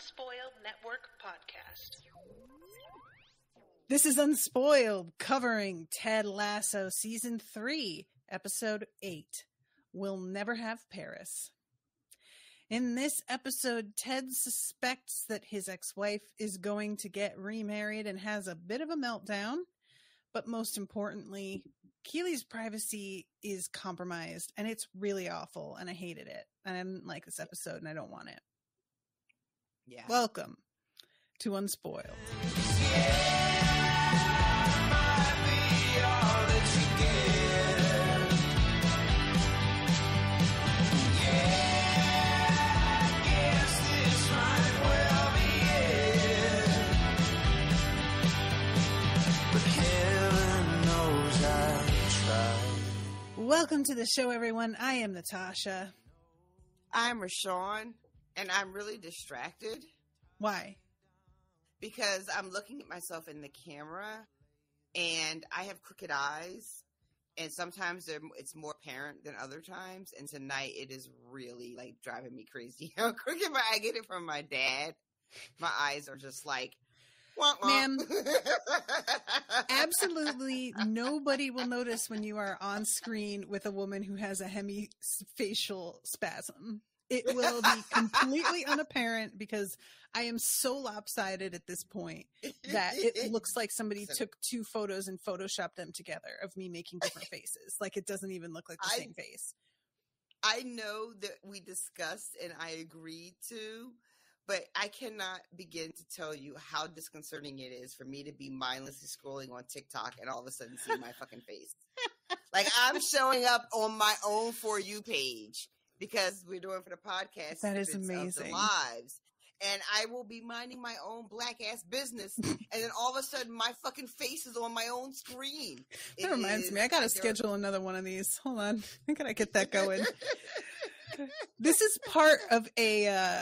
Unspoiled Network podcast. This is Unspoiled, covering Ted Lasso Season 3, Episode 8, We'll Never Have Paris. In this episode, Ted suspects that his ex-wife is going to get remarried and has a bit of a meltdown. But most importantly, Keeley's privacy is compromised, and it's really awful, and I hated it. And I didn't like this episode, and I don't want it. Yeah. Welcome to Unspoiled. Welcome to the show, everyone. I am Natasha. I'm RoShawn, and I'm really distracted. Why? Because I'm looking at myself in the camera, and I have crooked eyes, and sometimes it's more apparent than other times, and tonight it is really, like, driving me crazy. Crooked, I get it from my dad. My eyes are just like, wah, wah. Ma'am, absolutely nobody will notice when you are on screen with a woman who has a hemifacial spasm. It will be completely unapparent because I am so lopsided at this point that it looks like somebody took two photos and photoshopped them together of me making different faces. Like, it doesn't even look like the same face. I know that we discussed and I agreed to, but I cannot begin to tell you how disconcerting it is for me to be mindlessly scrolling on TikTok and all of a sudden see my fucking face. Like, I'm showing up on my own For You page because we're doing for the podcast. That is amazing. Lives. And I will be minding my own black ass business. And then all of a sudden my fucking face is on my own screen. That reminds me. I got to schedule another one of these. Hold on. I got to get that going. This is part of a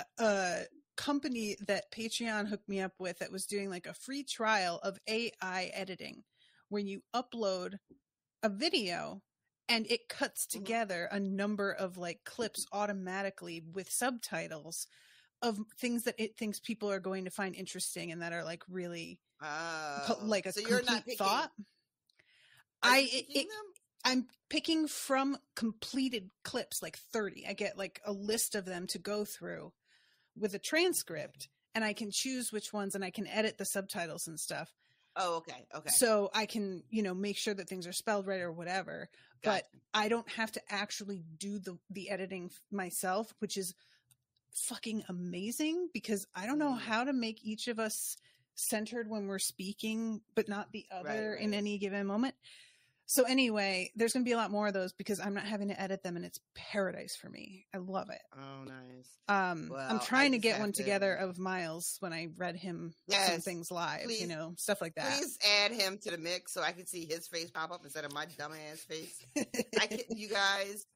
company that Patreon hooked me up with that was doing like a free trial of AI editing where you upload a video and it cuts together a number of like clips automatically with subtitles of things that it thinks people are going to find interesting and that are like really like a complete thought. I'm picking from completed clips, like 30. I get like a list of them to go through with a transcript, and I can choose which ones, and I can edit the subtitles and stuff. Oh, okay. Okay. So I can, make sure that things are spelled right or whatever, but I don't have to actually do the editing myself, which is fucking amazing because I don't know how to make each of us centered when we're speaking, but not the other in any given moment. So anyway, there's going to be a lot more of those because I'm not having to edit them, and it's paradise for me. I love it. Oh, nice. Well, I'm trying to get one together of Miles when I read him some things live, please, stuff like that. Please add him to the mix so I can see his face pop up instead of my dumbass face. You guys,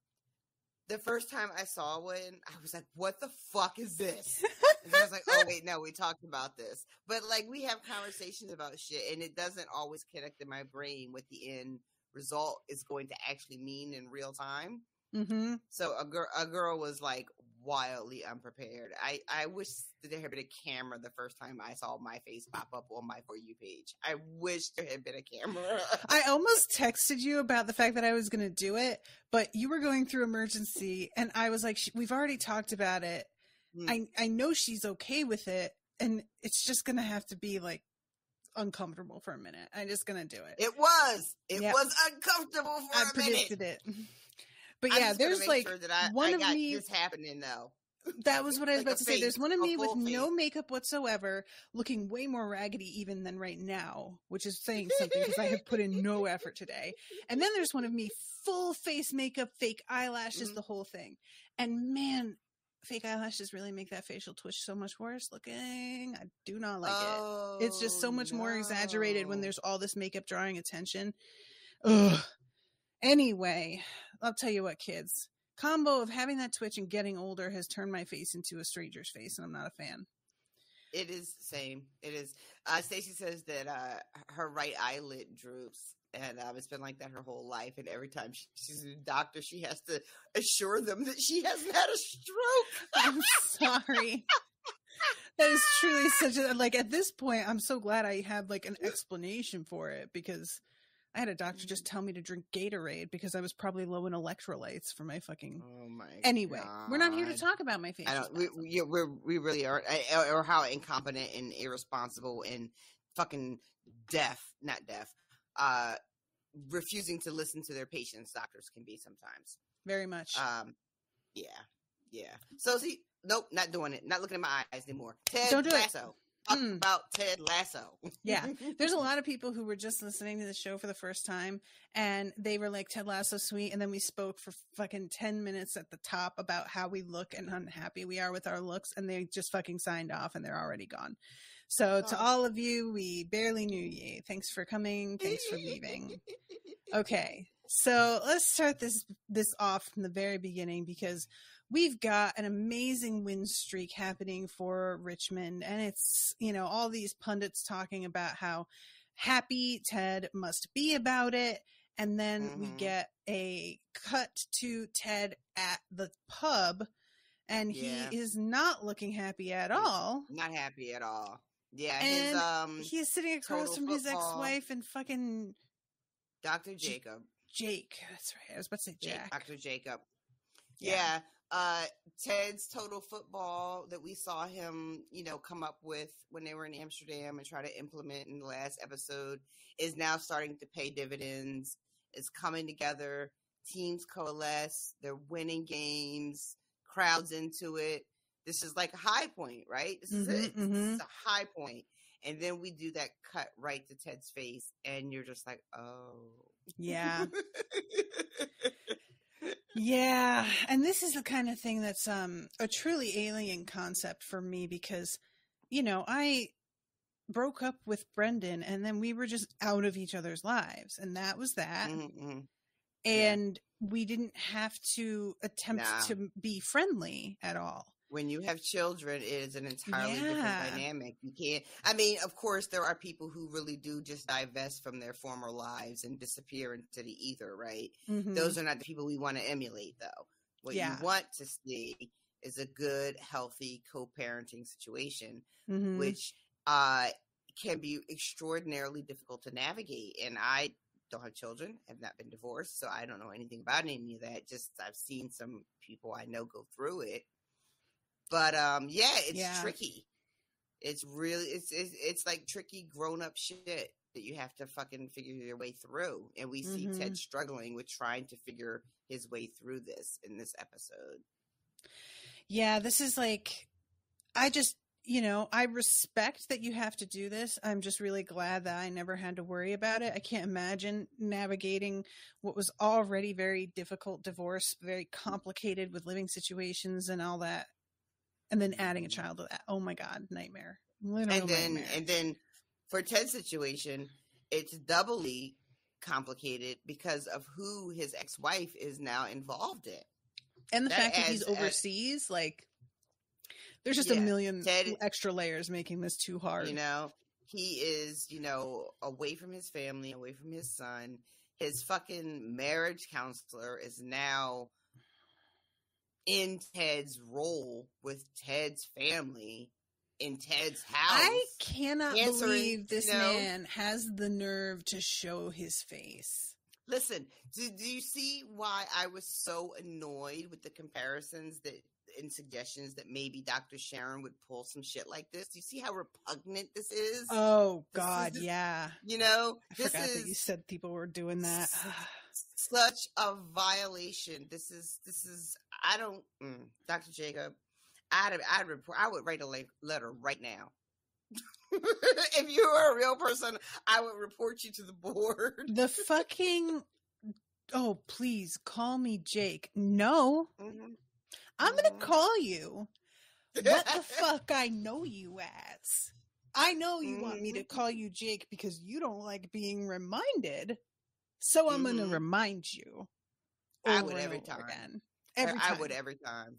the first time I saw one, I was like, what the fuck is this? And I was like, oh, wait, no, we talked about this. But, like, we have conversations about shit, and it doesn't always connect in my brain with the end result is going to actually mean in real time. Mm-hmm. So a girl was like wildly unprepared. I wish that there had been a camera the first time I saw my face pop up on my For You page. I wish there had been a camera. I almost texted you about the fact that I was going to do it, but you were going through emergency, and I was like, we've already talked about it. I know she's okay with it, and it's just going to have to be like uncomfortable for a minute. I'm just gonna do it. It was uncomfortable for a minute. I predicted it. But yeah, there's like sure that one I of got me this happening though. That was what I was about to say. There's one of me with no makeup whatsoever, looking way more raggedy even than right now, which is saying something because I have put in no effort today. And then there's one of me full face makeup, fake eyelashes, the whole thing. And man, fake eyelashes really make that facial twitch so much worse looking. I do not like it. It's just so much more exaggerated when there's all this makeup drawing attention. Ugh. Anyway, I'll tell you what, kids. Combo of having that twitch and getting older has turned my face into a stranger's face, and I'm not a fan. It is the same. It is. Stacey says that her right eyelid droops. And it's been like that her whole life. And every time she's a doctor, she has to assure them that she hasn't had a stroke. I'm sorry. That is truly such a, like, at this point, I'm so glad I have like an explanation for it, because I had a doctor just tell me to drink Gatorade because I was probably low in electrolytes for my fucking. Oh my Anyway, God. we're not here to talk about my face. I don't. We really are, or how incompetent and irresponsible and fucking not deaf, refusing to listen to their patients doctors can be sometimes. Very much. Yeah. So see, nope, not doing it. Not looking in my eyes anymore. Don't do Lasso. Talk about Ted Lasso. Yeah. There's a lot of people who were just listening to the show for the first time, and they were like, Ted Lasso sweet, and then we spoke for fucking 10 minutes at the top about how we look and unhappy we are with our looks, and they just fucking signed off and they're already gone. So to all of you, we barely knew ye. Thanks for coming. Thanks for leaving. Okay. So let's start this off from the very beginning, because we've got an amazing win streak happening for Richmond, and it's, you know, all these pundits talking about how happy Ted must be about it. And then we get a cut to Ted at the pub, and he is not looking happy at all. Not happy at all. Yeah. And he's sitting across from his ex-wife and fucking Dr. Jacob. Jake. That's right. I was about to say Jack. Dr. Jacob. Yeah. Ted's total football that we saw him, you know, come up with when they were in Amsterdam and try to implement in the last episode is now starting to pay dividends. It's coming together. Teams coalesce. They're winning games. Crowds into it. This is like a high point, right? This is it. This is a high point. And then we do that cut right to Ted's face, and you're just like, oh. Yeah. Yeah. And this is the kind of thing that's a truly alien concept for me, because, you know, I broke up with Brendan and then we were just out of each other's lives, and that was that. And we didn't have to attempt to be friendly at all. When you have children, it is an entirely different dynamic. You can't, I mean, of course, there are people who really do just divest from their former lives and disappear into the ether, right? Those are not the people we want to emulate, though. What you want to see is a good, healthy co-parenting situation, which can be extraordinarily difficult to navigate. And I don't have children, have not been divorced, so I don't know anything about any of that. Just I've seen some people I know go through it. But it's tricky. It's really it's like tricky grown up shit that you have to fucking figure your way through. And we see Ted struggling with trying to figure his way through this in this episode. Yeah, this is like, I just, you know, I respect that you have to do this. I'm just really glad that I never had to worry about it. I can't imagine navigating what was already very difficult divorce, very complicated with living situations and all that. And then adding a child to that. Oh my God, nightmare. Nightmare. And then for Ted's situation, it's doubly complicated because of who his ex-wife is now involved in. And the fact that he's overseas, like, there's just a million extra layers making this too hard. You know, he is, you know, away from his family, away from his son. His fucking marriage counselor is now in Ted's role with Ted's family in Ted's house. I cannot believe this man has the nerve to show his face. Listen, do you see why I was so annoyed with the comparisons that and suggestions that maybe Dr. Sharon would pull some shit like this? Do you see how repugnant this is? Oh God, yeah. You know, I forgot that you said people were doing that. Such a violation. This is. I don't, Dr. Jacob. I would write a letter right now. If you were a real person, I would report you to the board. The fucking. Oh, please call me Jake. No, I'm gonna call you what the fuck I know you as. I know you want me to call you Jake because you don't like being reminded. So I'm going to remind you. I would every time. Again. Every time. I would every time.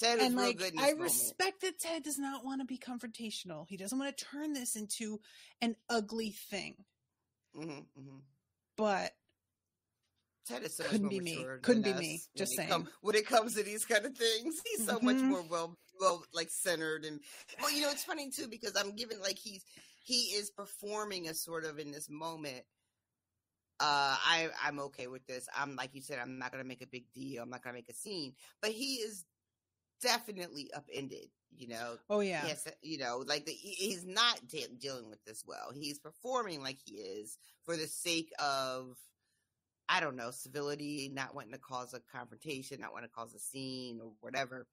Ted is real good in this moment. I respect that Ted does not want to be confrontational. He doesn't want to turn this into an ugly thing. But Ted is so Couldn't much be more me. mature Couldn't than be us me. Just when saying. when it comes to these kind of things. He's so much more well like centered and well, you know, it's funny too because I'm given like he is performing a sort of in this moment. I'm okay with this. I'm like you said, I'm not gonna make a big deal. I'm not gonna make a scene. But he is definitely upended. You know. Oh yeah. Yes. You know, like he's not dealing with this well. He's performing like he is for the sake of, I don't know, civility, not wanting to cause a confrontation, not wanting to cause a scene or whatever.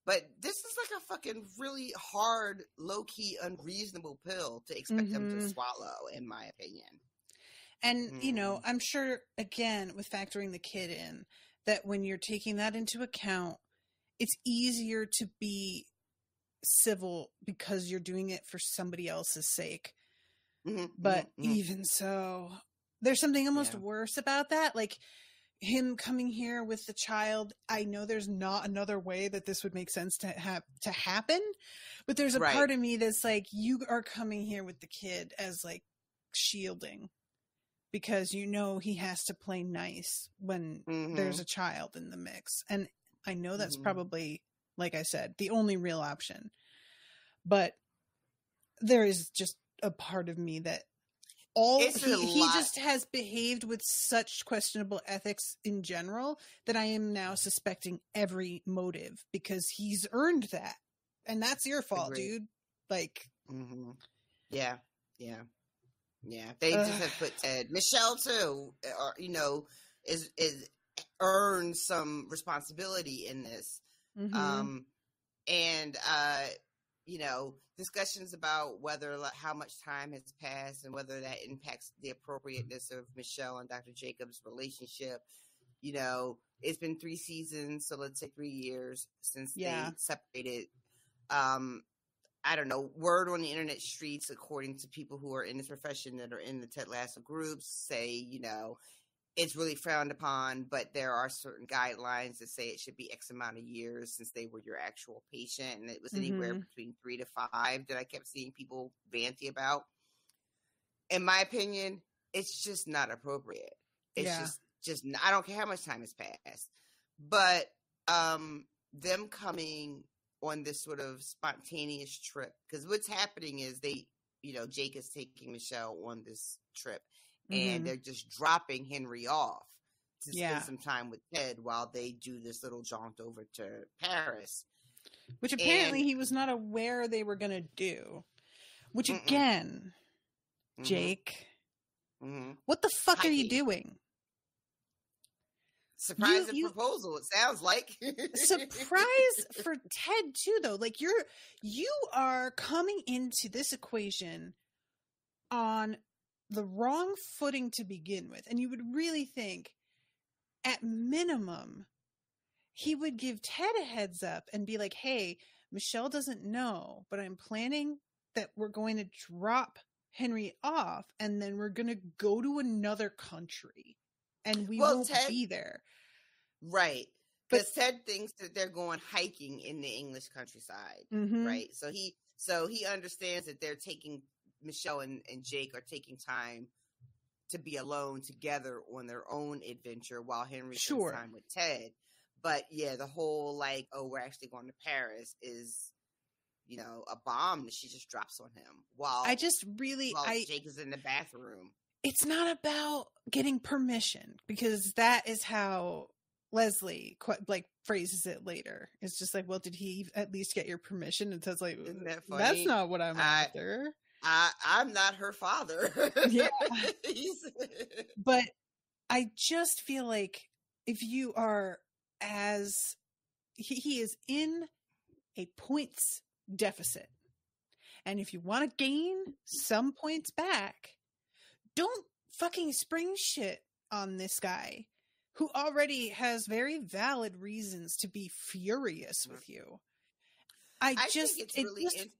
But this is like a fucking really hard, low-key, unreasonable pill to expect him to swallow, in my opinion. And, you know, I'm sure, again, with factoring the kid in, that when you're taking that into account, it's easier to be civil because you're doing it for somebody else's sake. But even so, there's something almost worse about that. Like, him coming here with the child, I know there's not another way that this would make sense to happen, but there's a part of me that's like, you are coming here with the kid as like shielding because you know he has to play nice when there's a child in the mix. And I know that's probably, like I said, the only real option, but there is just a part of me that he just has behaved with such questionable ethics in general that I am now suspecting every motive because he's earned that. And that's your fault, dude. Like, yeah. They just have put Ted. Michelle too, you know, is earned some responsibility in this. You know, discussions about how much time has passed and whether that impacts the appropriateness of Michelle and Dr. Jacobs' relationship. You know, it's been 3 seasons, so let's say 3 years since they separated. I don't know, word on the internet streets, according to people who are in this profession that are in the Ted Lasso groups, say, you know, it's really frowned upon, but there are certain guidelines that say it should be X amount of years since they were your actual patient. And it was anywhere between 3 to 5 that I kept seeing people banty about. In my opinion, it's just not appropriate. It's just I don't care how much time has passed. But them coming on this sort of spontaneous trip, because what's happening is Jake is taking Michelle on this trip. And they're just dropping Henry off to spend some time with Ted while they do this little jaunt over to Paris. Which apparently he was not aware they were going to do. Which again, Jake, what the fuck are you doing? Surprise proposal, it sounds like. Surprise for Ted too, though. Like you are coming into this equation on the wrong footing to begin with. And you would really think, at minimum, he would give Ted a heads up and be like, hey, Michelle doesn't know, but I'm planning that we're going to drop Henry off and then we're going to go to another country and we won't be there. Right. Because Ted thinks that they're going hiking in the English countryside. Right. So he understands that they're taking Michelle and Jake are taking time to be alone together on their own adventure while Henry spends time with Ted. But yeah, the whole like, oh, we're actually going to Paris is, you know, a bomb that she just drops on him while Jake is in the bathroom. It's not about getting permission because that is how Leslie phrases it later. It's just like, well, did he at least get your permission? And Ted's like, that's not what I'm after. I'm not her father. Yeah. But I just feel like if you are he is in a points deficit. And if you want to gain some points back, don't fucking spring shit on this guy who already has very valid reasons to be furious with you. It just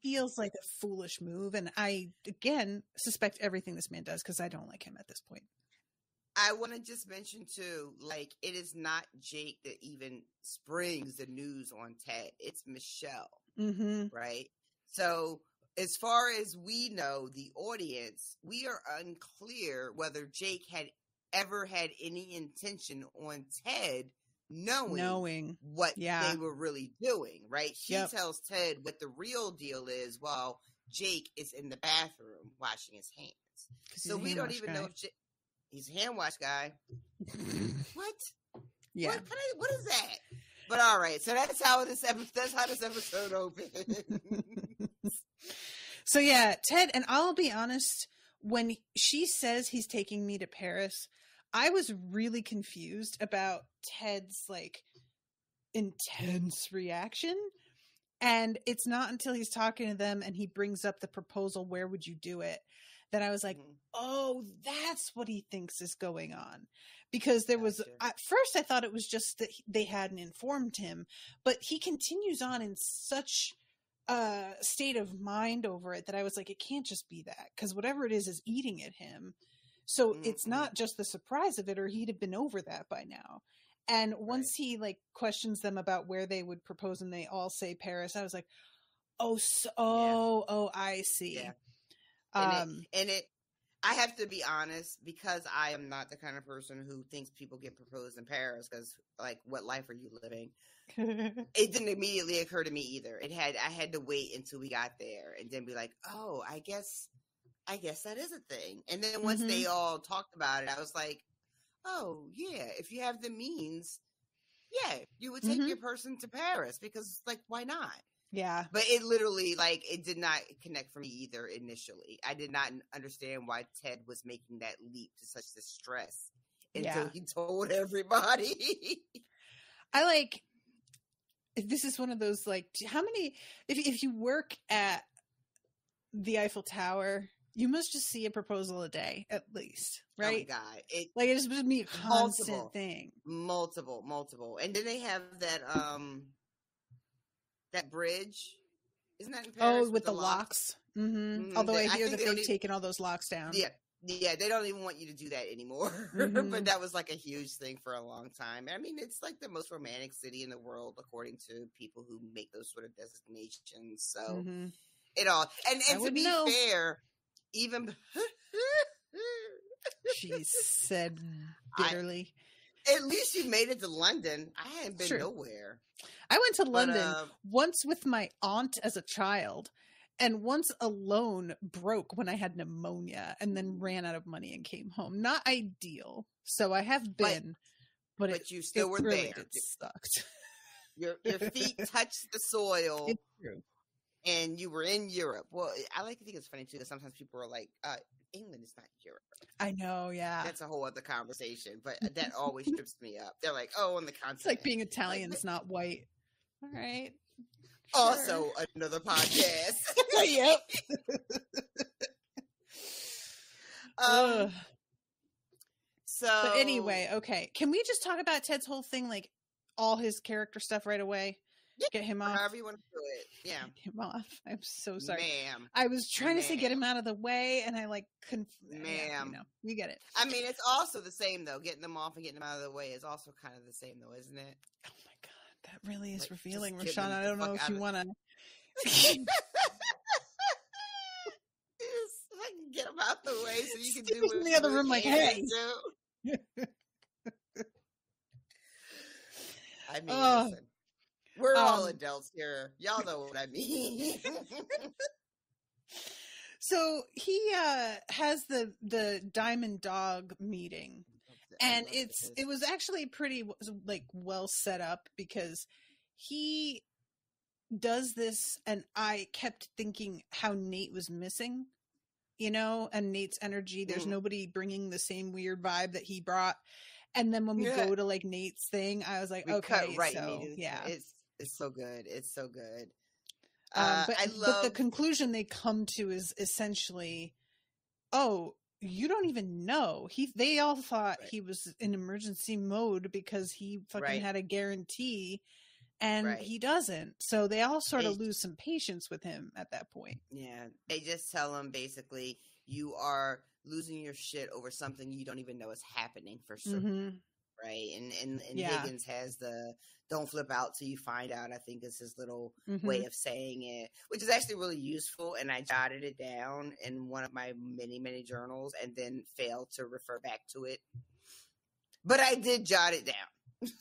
feels like a foolish move, and I again suspect everything this man does because I don't like him at this point. I want to just mention too, like, it is not Jake that even springs the news on Ted; it's Michelle, right? So, as far as we know, the audience, we are unclear whether Jake had ever had any intention on Ted knowing what yeah. they were really doing, right? She Yep. tells Ted what the real deal is while Jake is in the bathroom washing his hands. So we don't even know if he's a hand wash guy. What? Yeah. What is that? But all right, so that's how this episode opens. So yeah, Ted, and I'll be honest, when she says he's taking me to Paris, I was really confused about Ted's like intense reaction. And it's not until he's talking to them and he brings up the proposal, where would you do it, that I was like, oh, that's what he thinks is going on. Because there was, at first I thought it was just that they hadn't informed him, but he continues on in such a state of mind over it that I was like, it can't just be that, because whatever it is eating at him. So it's not just the surprise of it, or he'd have been over that by now. And once he like questions them about where they would propose and they all say Paris, I was like, I see. Yeah. I have to be honest, because I am not the kind of person who thinks people get proposed in Paris, because like, what life are you living? It didn't immediately occur to me either. I had to wait until we got there and then be like, oh, I guess that is a thing. And then once they all talked about it, I was like, oh yeah, if you have the means, yeah, you would take your person to Paris, because like, why not? Yeah. But it literally, like, it did not connect for me either initially. I did not understand why Ted was making that leap to such distress until he told everybody. This is one of those, like, how many, if you work at the Eiffel Tower, you must just see a proposal a day, at least, right? Oh my God. It just would be a constant thing. Multiple. And then they have that bridge. Isn't that in Paris? Oh, with the locks. Although I hear that they've taken all those locks down. Yeah, they don't even want you to do that anymore. But that was like a huge thing for a long time. I mean, it's like the most romantic city in the world, according to people who make those sort of designations. So it all, and to be fair, even she said bitterly, at least you made it to London. I hadn't been nowhere. I went to London once with my aunt as a child, and once alone broke when I had pneumonia, and then ran out of money and came home. Not ideal. So I have been, but you still were there. It sucked. Your feet touched the soil. It's true. And you were in Europe. Well, I like to think it's funny too, because sometimes people are like, England is not Europe. I know, yeah. That's a whole other conversation, but that always trips me up. They're like, oh, on the continent. It's like being Italian's not white. All right. Also, another podcast. Yep. But anyway, okay. Can we just talk about Ted's whole thing, like all his character stuff right away? Yeah, get him off. However you want to do it. Yeah. Get him off. I'm so sorry. Ma'am. I was trying to say get him out of the way, and I like couldn't. Ma'am. You get it. I mean, it's also the same though. Getting them off and getting them out of the way is also kind of the same though, isn't it? Oh my God, that really is like, revealing, RoShawn. I don't know if you want to. I can get them out the way so you can do it in the other room. Like, hey. I mean, listen. We're all adults here. Y'all know what I mean. So he has the Diamond Dog meeting, and it was actually pretty like well set up, because he does this, and I kept thinking how Nate was missing, and Nate's energy. There's nobody bringing the same weird vibe that he brought. And then when we go to like Nate's thing, I was like, we okay, cut so yeah. It's so good. It's so good. But the conclusion they come to is essentially, oh, you don't even know. They all thought he was in emergency mode because he fucking had a guarantee, and he doesn't. So they all sort of lose some patience with him at that point. Yeah. They just tell him basically, you are losing your shit over something you don't even know is happening for certain. Right. And Higgins has the don't flip out till you find out, I think is his little way of saying it, which is actually really useful. And I jotted it down in one of my many, many journals and then failed to refer back to it But I did jot it down.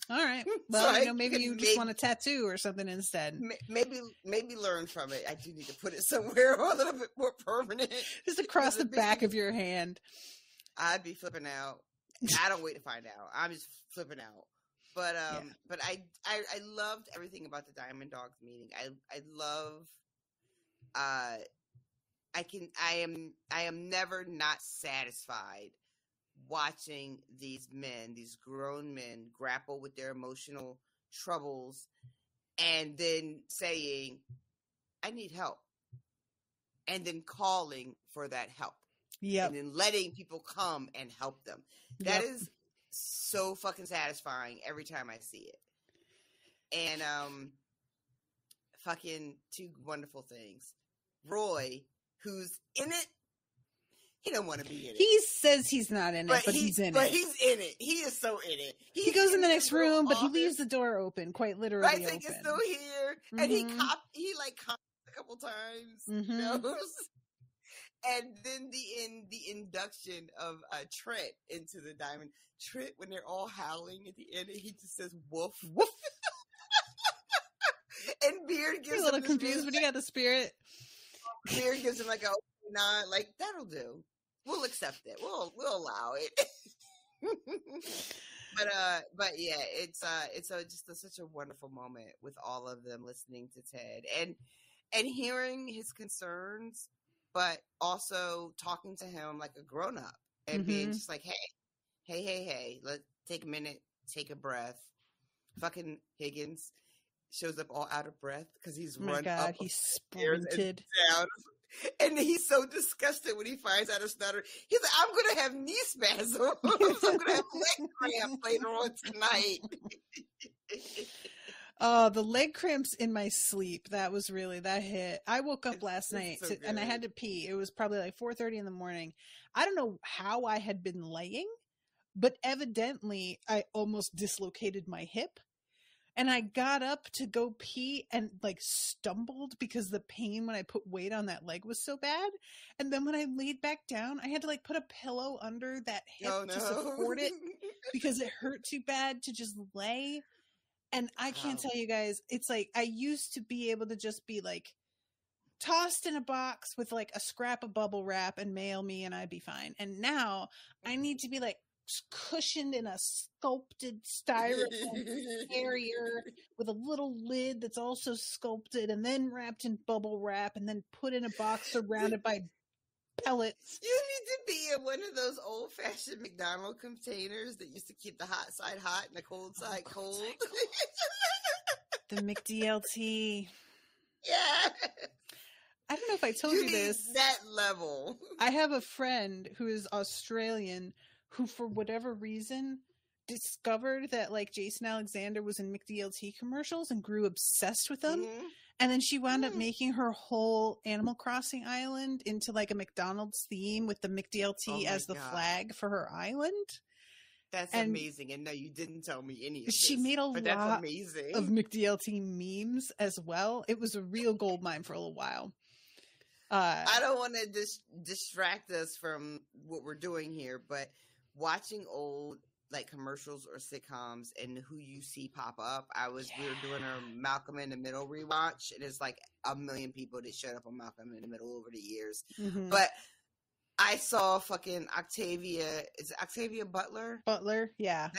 All right. Well, so maybe you just want a tattoo or something instead. Maybe learn from it. I do need to put it somewhere a little bit more permanent. Just across the back of your hand. I'd be flipping out. I don't wait to find out. I'm just flipping out. But but I loved everything about the Diamond Dogs meeting. I love I am never not satisfied watching these grown men grapple with their emotional troubles and then saying, I need help. And then calling for that help. Yeah. And then letting people come and help them. That is so fucking satisfying every time I see it. And fucking two wonderful things. Roy, who's in it, he don't want to be in it. He says he's not in it, but he's in it. But he's in it. He is so in it. He goes in the next room, but he leaves the door open, quite literally open. Right, it's still here. Mm-hmm. And he comes a couple times. Mm-hmm. You know? And then the induction of Trent into the Diamond. Trent, when they're all howling at the end, he just says, woof. Woof. And Beard gives him a little confused, but he got the spirit. Beard gives him like a nod, like, that'll do. We'll accept it. We'll allow it. But yeah, it's just such a wonderful moment with all of them listening to Ted and hearing his concerns, but also talking to him like a grown up and being just like, hey, let's take a minute, take a breath. Fucking Higgins shows up all out of breath because he's run up. He sprinted down. And he's so disgusted when he finds out her stutter. He's like, I'm going to have knee spasm. I'm going to have leg cramp later on tonight. Oh, the leg cramps in my sleep. That hit. I woke up last night and I had to pee. It was probably like 4:30 in the morning. I don't know how I had been laying, but evidently I almost dislocated my hip. And I got up to go pee and like stumbled because the pain when I put weight on that leg was so bad. And then when I laid back down, I had to like put a pillow under that hip to support it because it hurt too bad to just lay. And I can't tell you guys, it's like I used to be able to just be like tossed in a box with like a scrap of bubble wrap and mail me and I'd be fine. And now I need to be like cushioned in a sculpted styrofoam carrier with a little lid that's also sculpted and then wrapped in bubble wrap and then put in a box surrounded by pellets. You need to be in one of those old-fashioned McDonald's containers that used to keep the hot side hot and the cold side cold. The McDLT. Yeah. I don't know if I told you this. That level. I have a friend who is Australian who, for whatever reason, discovered that like Jason Alexander was in McDLT commercials and grew obsessed with them. Mm-hmm. And then she wound up making her whole Animal Crossing island into like a McDonald's theme with the McDLT as the flag for her island. That's amazing. And no, you didn't tell me any of this. She made a lot of McDLT memes as well. It was a real gold mine for a little while. I don't want to distract us from what we're doing here, but watching old like commercials or sitcoms and who you see pop up. We were doing a Malcolm in the Middle rewatch, and it's like a million people that showed up on Malcolm in the Middle over the years. Mm-hmm. But I saw fucking Octavia. Is it Octavia Butler? Butler, yeah.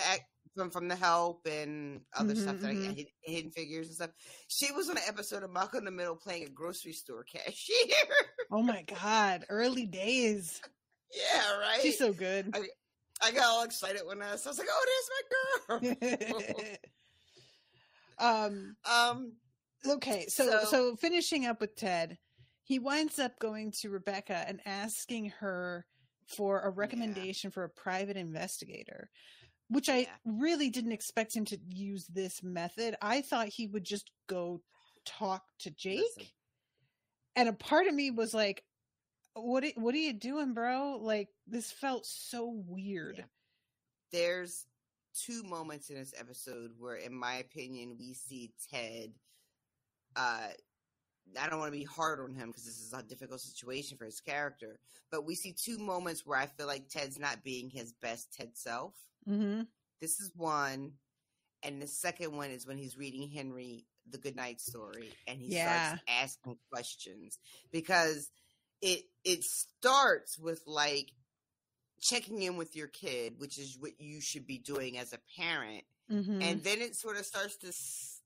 From The Help and other stuff that Hidden Figures and stuff. She was on an episode of Malcolm in the Middle playing a grocery store cashier. Oh my God. Early days. Yeah, right? She's so good. I got all excited when I was like, "Oh, there's my girl." Okay, so finishing up with Ted, he winds up going to Rebecca and asking her for a recommendation for a private investigator, which I really didn't expect him to use this method. I thought he would just go talk to Jake. Listen. And a part of me was like, what are you doing, bro? Like, this felt so weird. Yeah. There's two moments in this episode where, in my opinion, we see Ted. I don't want to be hard on him because this is a difficult situation for his character, but we see two moments where I feel like Ted's not being his best Ted self. Mm-hmm. This is one. And the second one is when he's reading Henry the goodnight story and he starts asking questions, because it starts with like checking in with your kid, which is what you should be doing as a parent. Mm-hmm. And then it sort of starts to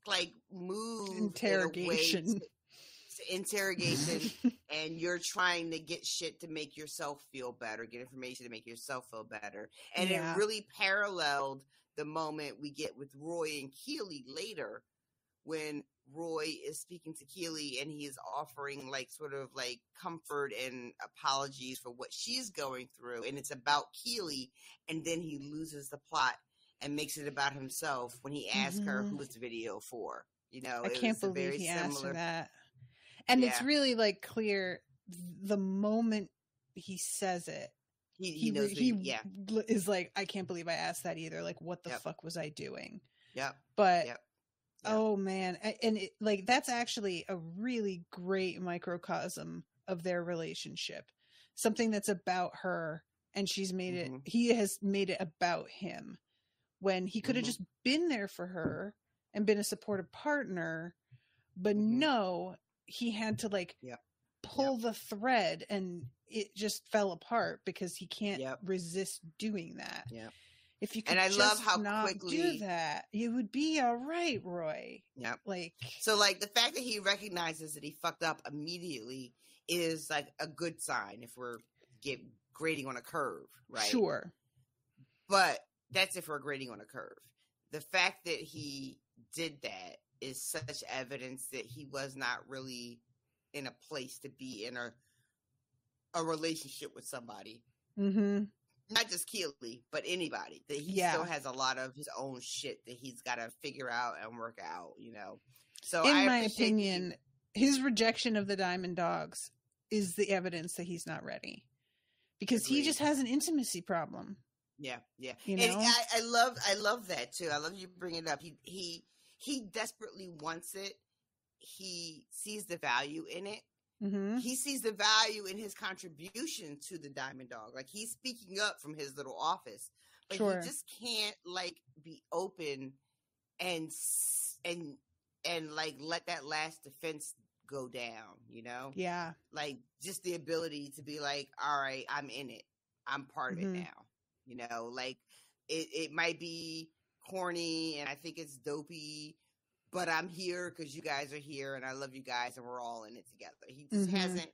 like move interrogation. In a way to interrogation, and you're trying to get shit to make yourself feel better, get information to make yourself feel better. And it really paralleled the moment we get with Roy and Keeley later, when Roy is speaking to Keeley and he is offering like sort of like comfort and apologies for what she's going through. And it's about Keeley. And then he loses the plot and makes it about himself when he asks her who was the video for. You know, I can't believe he asked her that. And it's really like clear the moment he says it. He knows he is like, I can't believe I asked that either. Like, what the fuck was I doing? But oh man, and it, like that's actually a really great microcosm of their relationship. Something that's about her, and she's made it. He has made it about him, when he could have just been there for her and been a supportive partner, but no, he had to like pull the thread, and it just fell apart because he can't resist doing that. If you could, and I love how quickly do that, you would be all right, Roy. Like, so like the fact that he recognizes that he fucked up immediately is like a good sign if we're grading on a curve, right? Sure. But that's if we're grading on a curve. The fact that he did that is such evidence that he was not really in a place to be in a relationship with somebody. Not just Keeley, but anybody. That he still has a lot of his own shit that he's got to figure out and work out, you know? So in my opinion, his rejection of the Diamond Dogs is the evidence that he's not ready. Because he just has an intimacy problem. Yeah. You know? And I love that too. I love you bringing it up. He desperately wants it. He sees the value in it. He sees the value in his contribution to the Diamond Dog. Like, he's speaking up from his little office, but he just can't like be open and like let that last defense go down, you know? Yeah. Like, just the ability to be like, all right, I'm in it. I'm part of it now. You know, like it might be corny and I think it's dopey, but I'm here because you guys are here and I love you guys and we're all in it together. He just hasn't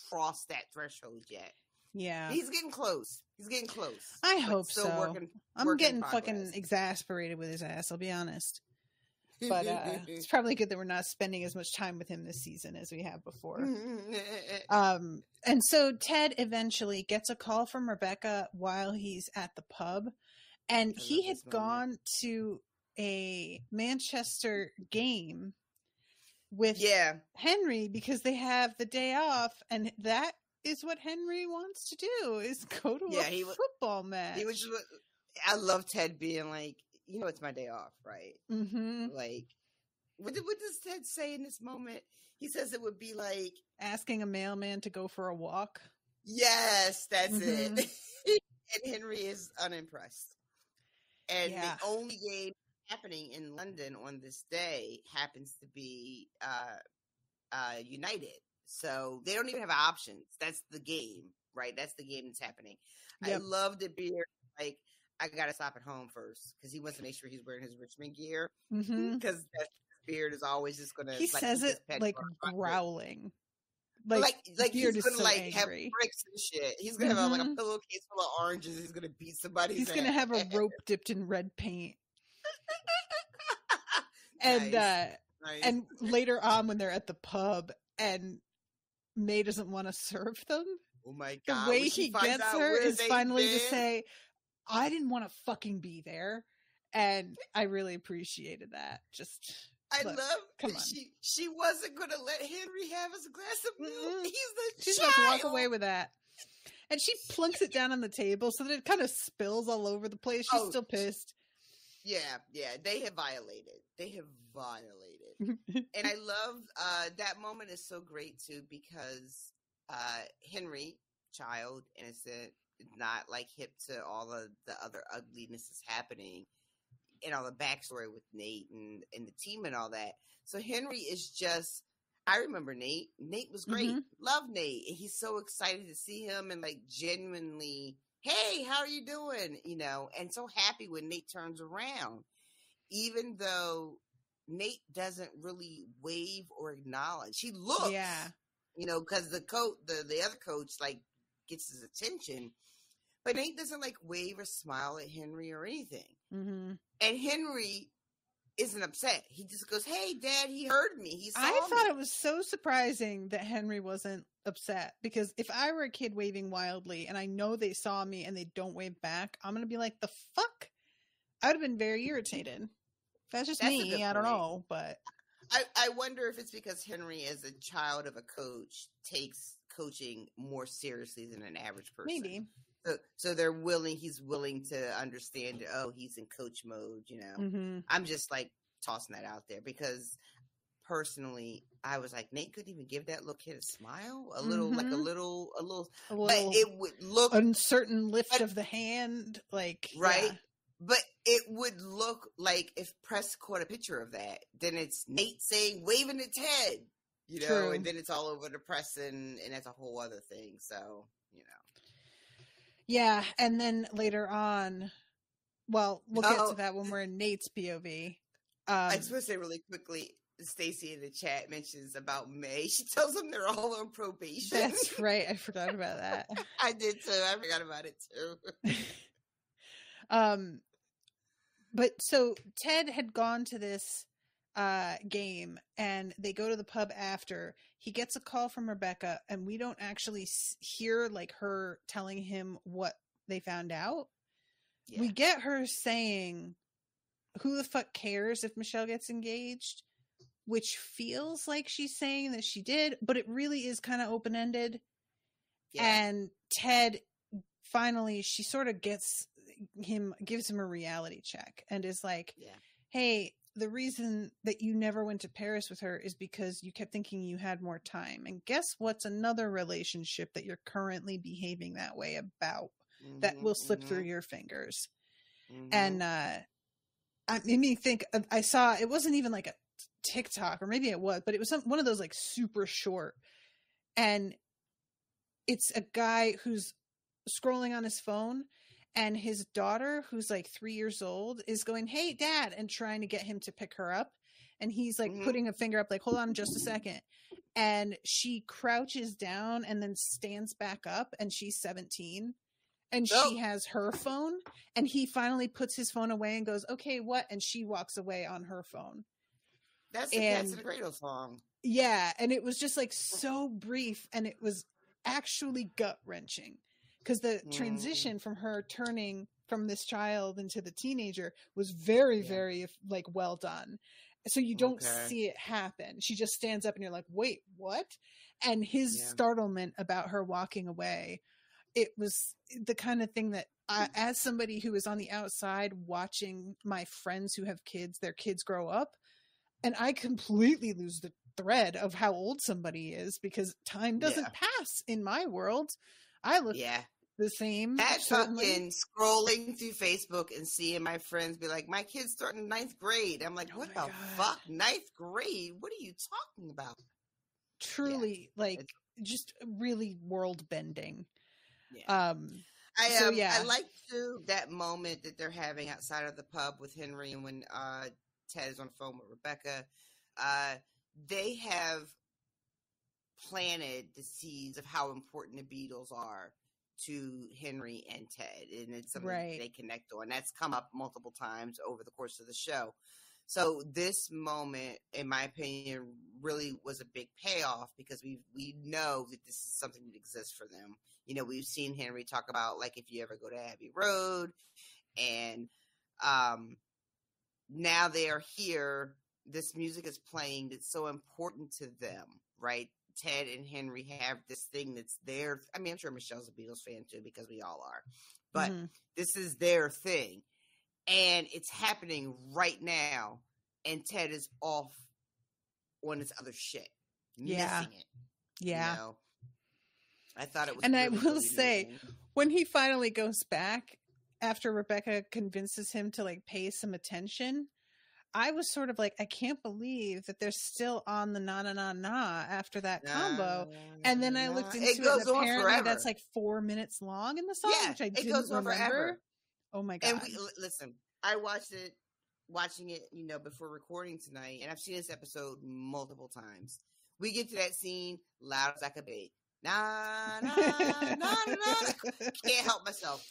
crossed that threshold yet. Yeah. He's getting close. I hope so. I'm getting fucking exasperated with his ass, I'll be honest. But it's probably good that we're not spending as much time with him this season as we have before. And so Ted eventually gets a call from Rebecca while he's at the pub. And he had gone to a Manchester game with Henry because they have the day off, and that is what Henry wants to do, is go to a football match. I love Ted being like, you know, it's my day off, right? Like, what does Ted say in this moment? He says it would be like asking a mailman to go for a walk. Yes, that's it. And Henry is unimpressed. And the only game happening in London on this day happens to be United. So they don't even have options. That's the game, right? That's the game that's happening. I love the beer. Like, I gotta stop at home first because he wants to make sure he's wearing his Richmond gear, because that beard is always just gonna. He says it like growling, like he's gonna so like angry. have bricks and shit. He's gonna have like a pillowcase full of oranges. He's gonna beat somebody. He's gonna have a rope dipped in red paint. And and later on, when they're at the pub and May doesn't want to serve them, oh my god, the way he gets her is finally to say, I didn't want to fucking be there. And I really appreciated that. I love come on. She wasn't going to let Henry have his glass of milk. She's about to walk away with that. And she plunks it down on the table so that it kind of spills all over the place. She's still pissed. Yeah. They have violated. And I love that moment is so great too, because Henry, child, innocent, not like hip to all of the other ugliness that's happening and all the backstory with Nate and the team and all that. So Henry is just, I remember Nate. Nate was great. Love Nate. And he's so excited to see him and like genuinely, hey, how are you doing? You know, and so happy when Nate turns around, even though Nate doesn't really wave or acknowledge. He looks, you know, because the other coach like gets his attention, but Nate doesn't like wave or smile at Henry or anything. And Henry isn't upset. He just goes, "Hey, Dad, he heard me. He saw me." I thought it was so surprising that Henry wasn't upset, because if I were a kid waving wildly and I know they saw me and they don't wave back, I'm gonna be like, "The fuck." I would have been very irritated. That's just me. I don't know, but I wonder if it's because Henry, as a child of a coach, takes coaching more seriously than an average person. Maybe. So he's willing to understand, oh, he's in coach mode, you know. I'm just like tossing that out there because personally, I was like, Nate couldn't even give that little kid a smile, a little, but it would look uncertain lift of the hand, like right. Yeah. But it would look like if press caught a picture of that, then it's Nate waving at Ted, you know, and then it's all over the press and that's a whole other thing. So, you know. Yeah. And then later on, well, we'll get to that when we're in Nate's POV. I just want to say really quickly, Stacy in the chat mentions about May. She tells them they're all on probation. That's right. I forgot about that. I did too. I forgot about it too. But so Ted had gone to this game and they go to the pub after. He gets a call from Rebecca and we don't actually hear like her telling him what they found out. Yeah. We get her saying, "Who the fuck cares if Michelle gets engaged?" Which feels like she's saying that she did, but it really is kind of open-ended. Yeah. And Ted finally, she sort of gives him a reality check and is like, "Hey, the reason that you never went to Paris with her is because you kept thinking you had more time. And guess what's another relationship that you're currently behaving that way about that will slip through your fingers?" And it made me think, I saw, it wasn't even like a TikTok, or maybe it was, but it was one of those like super short. And it's a guy who's scrolling on his phone, and his daughter, who's like 3 years old, is going, "Hey, Dad," and trying to get him to pick her up. And he's like putting a finger up, like, "Hold on just a second." And she crouches down and then stands back up, and she's 17. And she has her phone, and he finally puts his phone away and goes, "Okay, what?" And she walks away on her phone. That's the Cats in the Cradle song. Yeah, and it was just like so brief, and it was actually gut-wrenching. Because the transition from her turning from this child into the teenager was very, very like well done. So you don't see it happen. She just stands up and you're like, "Wait, what?" And his startlement about her walking away, it was the kind of thing that as somebody who is on the outside watching my friends who have kids, their kids grow up, and I completely lose the thread of how old somebody is because time doesn't pass in my world. I look the same. That's fucking scrolling through Facebook and seeing my friends be like, "My kid's starting 9th grade." I'm like, what the fuck? 9th grade? What are you talking about? Truly, like, just really world bending. Yeah. I like too that moment that they're having outside of the pub with Henry, and when Ted is on the phone with Rebecca, they have planted the seeds of how important the Beatles are to Henry and Ted, and it's something that they connect on. That's come up multiple times over the course of the show. So this moment, in my opinion, really was a big payoff because we know that this is something that exists for them. You know, we've seen Henry talk about, like, if you ever go to Abbey Road, and now they are here. This music is playing that's so important to them, right? Ted and Henry have this thing that's their, I mean, I'm sure Michelle's a Beatles fan too, because we all are, but this is their thing. And it's happening right now. And Ted is off on his other shit. Missing it. Yeah. You know? I thought it was, and really, I will really say, amazing. when he finally goes back after Rebecca convinces him to like pay some attention, I was sort of like, I can't believe that they're still on the na na na na after that combo. And then I looked into it, goes and on apparently forever. that's like 4 minutes long in the song, Yeah, which I it didn't goes on remember. forever. Oh my god! And listen, I watching it, before recording tonight, and I've seen this episode multiple times. We get to that scene, loud as I could be. Na na na na. Can't help myself.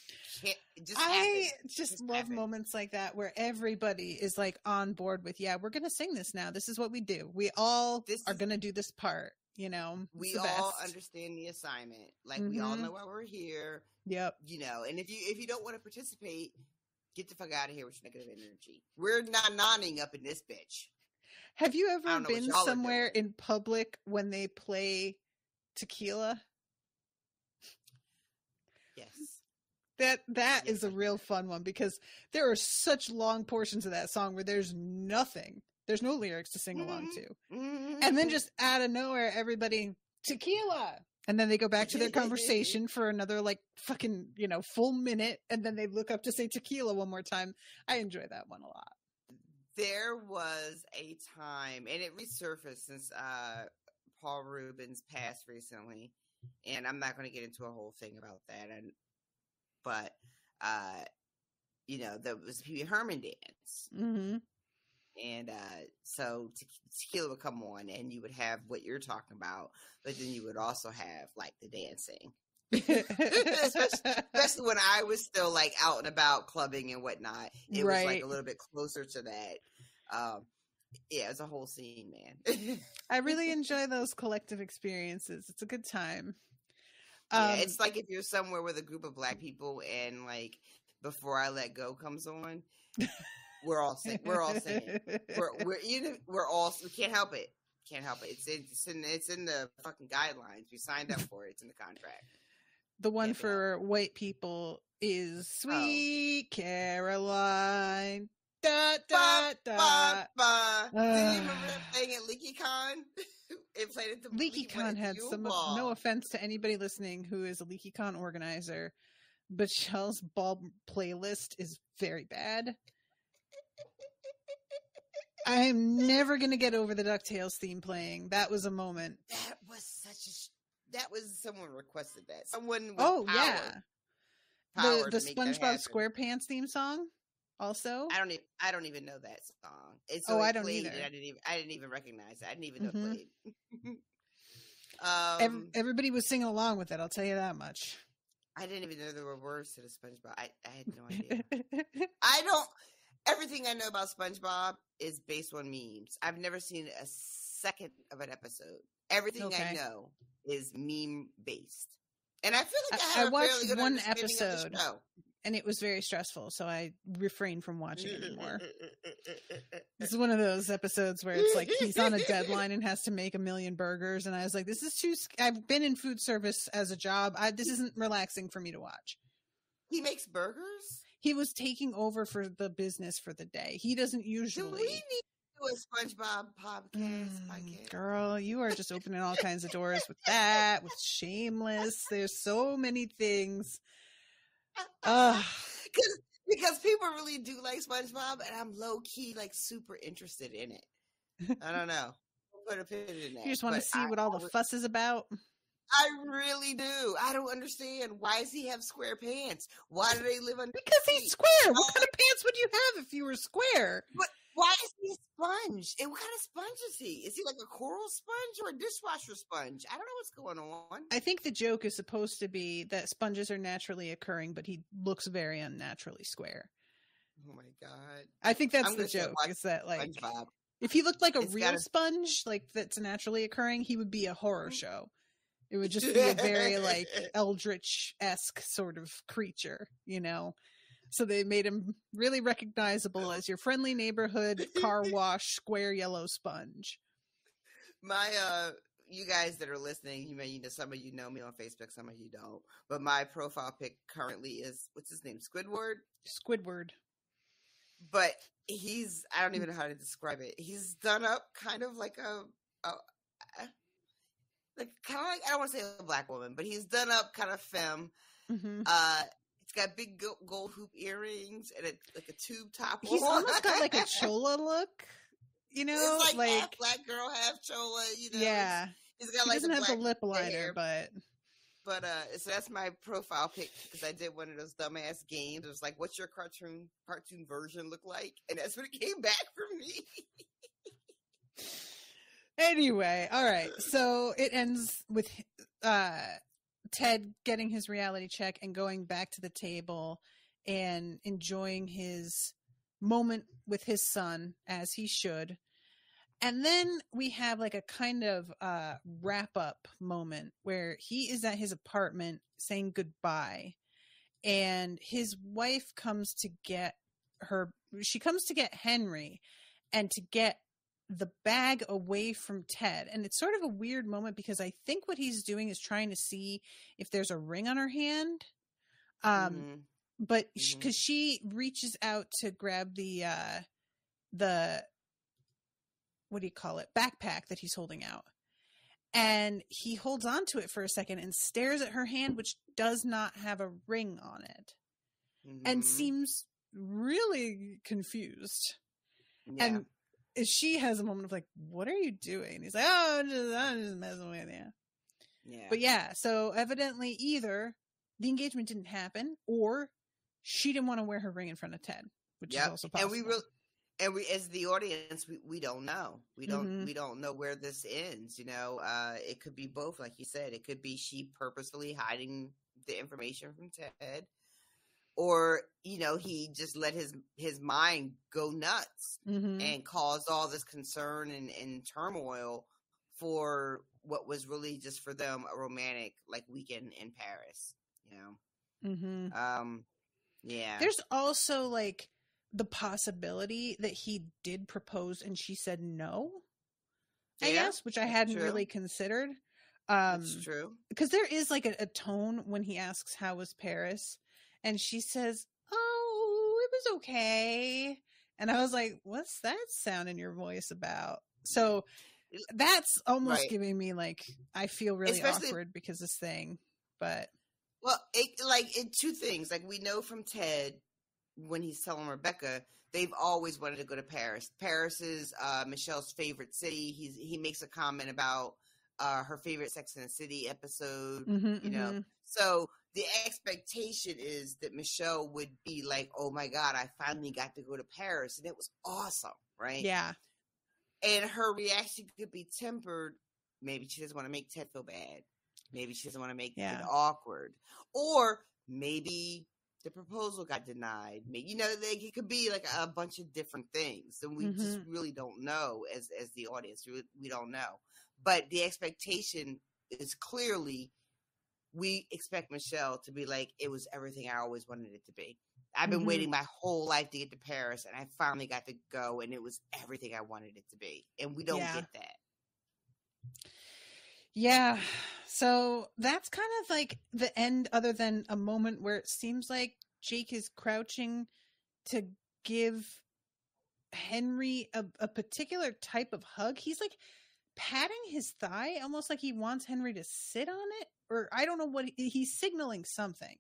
I just love moments like that where everybody is like on board with, yeah, we're gonna sing this now. This is what we do. We all are gonna do this part. We all understand the assignment. Like we all know why we're here. Yep. And if you don't want to participate, get the fuck out of here with your negative energy. We're not nodding up in this bitch. Have you ever been somewhere in public when they play Tequila? Yes. That is a real fun one, because there are such long portions of that song where there's nothing. There's no lyrics to sing along to. And then just out of nowhere, everybody, Tequila! And then they go back to their conversation for another like fucking, full minute. And then they look up to say Tequila one more time. I enjoy that one a lot. There was a time, and it resurfaced since Paul Rubens passed recently. And I'm not going to get into a whole thing about that. But there was Pee Wee Herman dance. Mm-hmm. And so Tequila would come on, and you would have what you're talking about, but then you would also have like the dancing. especially when I was still like out and about clubbing and whatnot. It was like a little bit closer to that. Yeah, it's a whole scene, man. I really enjoy those collective experiences. It's a good time. Yeah, it's like if you're somewhere with a group of black people and like Before I Let Go comes on, we're all singing. We're all we can't help it. Can't help it. It's in the fucking guidelines. We signed up for it. It's in the contract. The one for white people is Sweet Caroline. Da, da, da. Do you remember playing at LeakyCon? It played at the LeakyCon had some of, no offense to anybody listening who is a LeakyCon organizer, but Shell's ball playlist is very bad. I'm never going to get over the DuckTales theme playing. That was a moment. That was someone requested that. Someone with power. Power the SpongeBob SquarePants theme song also. I don't even know that song. I don't either. I didn't even recognize it. I didn't even know it played. Everybody was singing along with it. I'll tell you that much. I didn't even know there were words to the SpongeBob. I had no idea. Everything I know about SpongeBob is based on memes. I've never seen a second of an episode. Everything I know is meme based. And I feel like I watched one episode and it was very stressful, so I refrained from watching it anymore. This is one of those episodes where it's like he's on a deadline and has to make 1 million burgers, and I was like, this is too I've been in food service as a job. This isn't relaxing for me to watch. He makes burgers? He was taking over for the business for the day. He doesn't usually. Do we need to do a SpongeBob podcast? Girl, you are just opening all kinds of doors with that, with Shameless. There's so many things. Because people really do like SpongeBob, and I'm low key like super interested in it. I don't know. We'll put a pin in that. You just want to see what all the fuss is about? I really do. I don't understand. Why does he have square pants? Why do they live under? Because he's square. What kind of pants would you have if you were square? But why is he a sponge? And what kind of sponge is he? Is he like a coral sponge or a dishwasher sponge? I don't know what's going on. I think the joke is supposed to be that sponges are naturally occurring, but he looks very unnaturally square. Oh my god! I think that's the joke. Is that like SpongeBob. If he looked like a real sponge, like that's naturally occurring, he would be a horror show. It would just be a very like Eldritch-esque sort of creature, So they made him really recognizable as your friendly neighborhood car wash square yellow sponge. You guys that are listening, some of you know me on Facebook, some of you don't. But my profile pic currently is, what's his name? Squidward. But I don't even know how to describe it. He's done up kind of like like kind of like, I don't want to say a black woman, but he's done up kind of femme. Mm-hmm. It's got big gold hoop earrings and like a tube top. He's almost got like a chola look, you know, it's like half black girl, half chola. You know, yeah. He's got he like doesn't have the lip liner, hair. but so that's my profile pic because I did one of those dumbass games. It was like, what's your cartoon version look like? And that's what it came back for me. Anyway, all right. So it ends with Ted getting his reality check and going back to the table and enjoying his moment with his son, as he should. And then we have like a kind of wrap up moment where he is at his apartment saying goodbye, and his wife comes to get Henry and to get the bag away from Ted. And it's sort of a weird moment because I think what he's doing is trying to see if there's a ring on her hand. But because she reaches out to grab the what do you call it? Backpack that he's holding out. And he holds on to it for a second and stares at her hand, which does not have a ring on it, and seems really confused. Yeah. And she has a moment of like, what are you doing? And he's like, oh, I'm just messing with you. Yeah. But yeah, so evidently either the engagement didn't happen or she didn't want to wear her ring in front of Ted, which is also possible. And we, as the audience, we don't know. We don't know where this ends. You know, it could be both, like you said. It could be she purposefully hiding the information from Ted, or you know, he just let his mind go nuts and caused all this concern and turmoil for what was really just for them a romantic like weekend in Paris. You know, yeah. There's also like the possibility that he did propose and she said no, I guess, which I hadn't really considered. That's true. Because there is like a tone when he asks, how was Paris? And she says, oh, it was okay. And I was like, what's that sound in your voice about? So that's almost giving me like, I feel really awkward because this thing, but. Well, two things. Like we know from Ted, when he's telling Rebecca, they've always wanted to go to Paris. Paris is Michelle's favorite city. He makes a comment about her favorite Sex and the City episode, you know. So the expectation is that Michelle would be like, oh my God, I finally got to go to Paris. And it was awesome, right? Yeah. And her reaction could be tempered. Maybe she doesn't want to make Ted feel bad. Maybe she doesn't want to make it awkward. Or maybe the proposal got denied. You know, it could be like a bunch of different things, and we just really don't know as the audience. We don't know, but the expectation is clearly we expect Michelle to be like, it was everything I always wanted it to be. I've been waiting my whole life to get to Paris, and I finally got to go, and it was everything I wanted it to be, and we don't get that. Yeah. So that's kind of like the end, other than a moment where it seems like Jake is crouching to give Henry a particular type of hug. He's like patting his thigh, almost like he wants Henry to sit on it, or I don't know what he's signaling something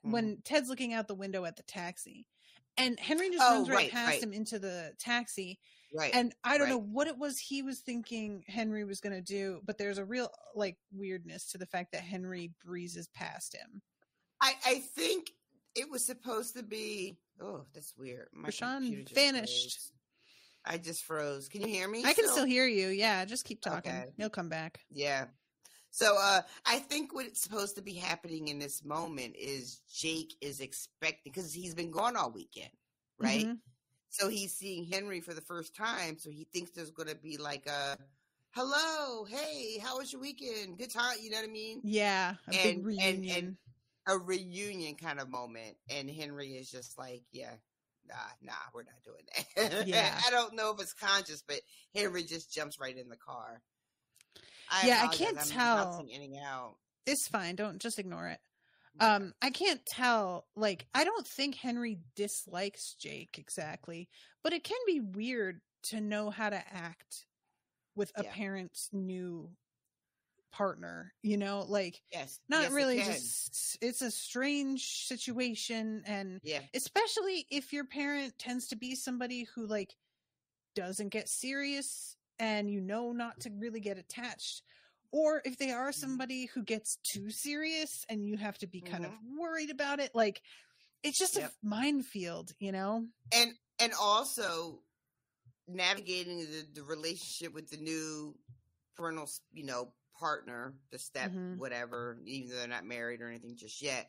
when Ted's looking out the window at the taxi, and Henry just runs right past him into the taxi. Right. And I don't know what it was he was thinking Henry was going to do, but there's a real like weirdness to the fact that Henry breezes past him. I think it was supposed to be. Oh, that's weird. My RoShawn vanished. Froze. I just froze. Can you hear me? I can still hear you. Yeah, just keep talking. Okay. He'll come back. Yeah. So I think what's supposed to be happening in this moment is Jake is expecting, because he's been gone all weekend, right? So he's seeing Henry for the first time. So he thinks there's going to be like a, hello, hey, how was your weekend? Good time. You know what I mean? Yeah. Big reunion. And a reunion kind of moment. And Henry is just like, yeah, nah, we're not doing that. Yeah. I don't know if it's conscious, but Henry just jumps right in the car. I can't tell. Bouncing in and out. It's fine. Don't just ignore it. I can't tell, like, I don't think Henry dislikes Jake exactly, but it can be weird to know how to act with a parent's new partner, you know, like yes, not yes, really just, it's a strange situation. And especially if your parent tends to be somebody who like doesn't get serious and you know not to really get attached, or if they are somebody who gets too serious and you have to be kind of worried about it, like it's just a minefield, you know. And also navigating the relationship with the new parental, you know, partner, the step whatever, even though they're not married or anything just yet,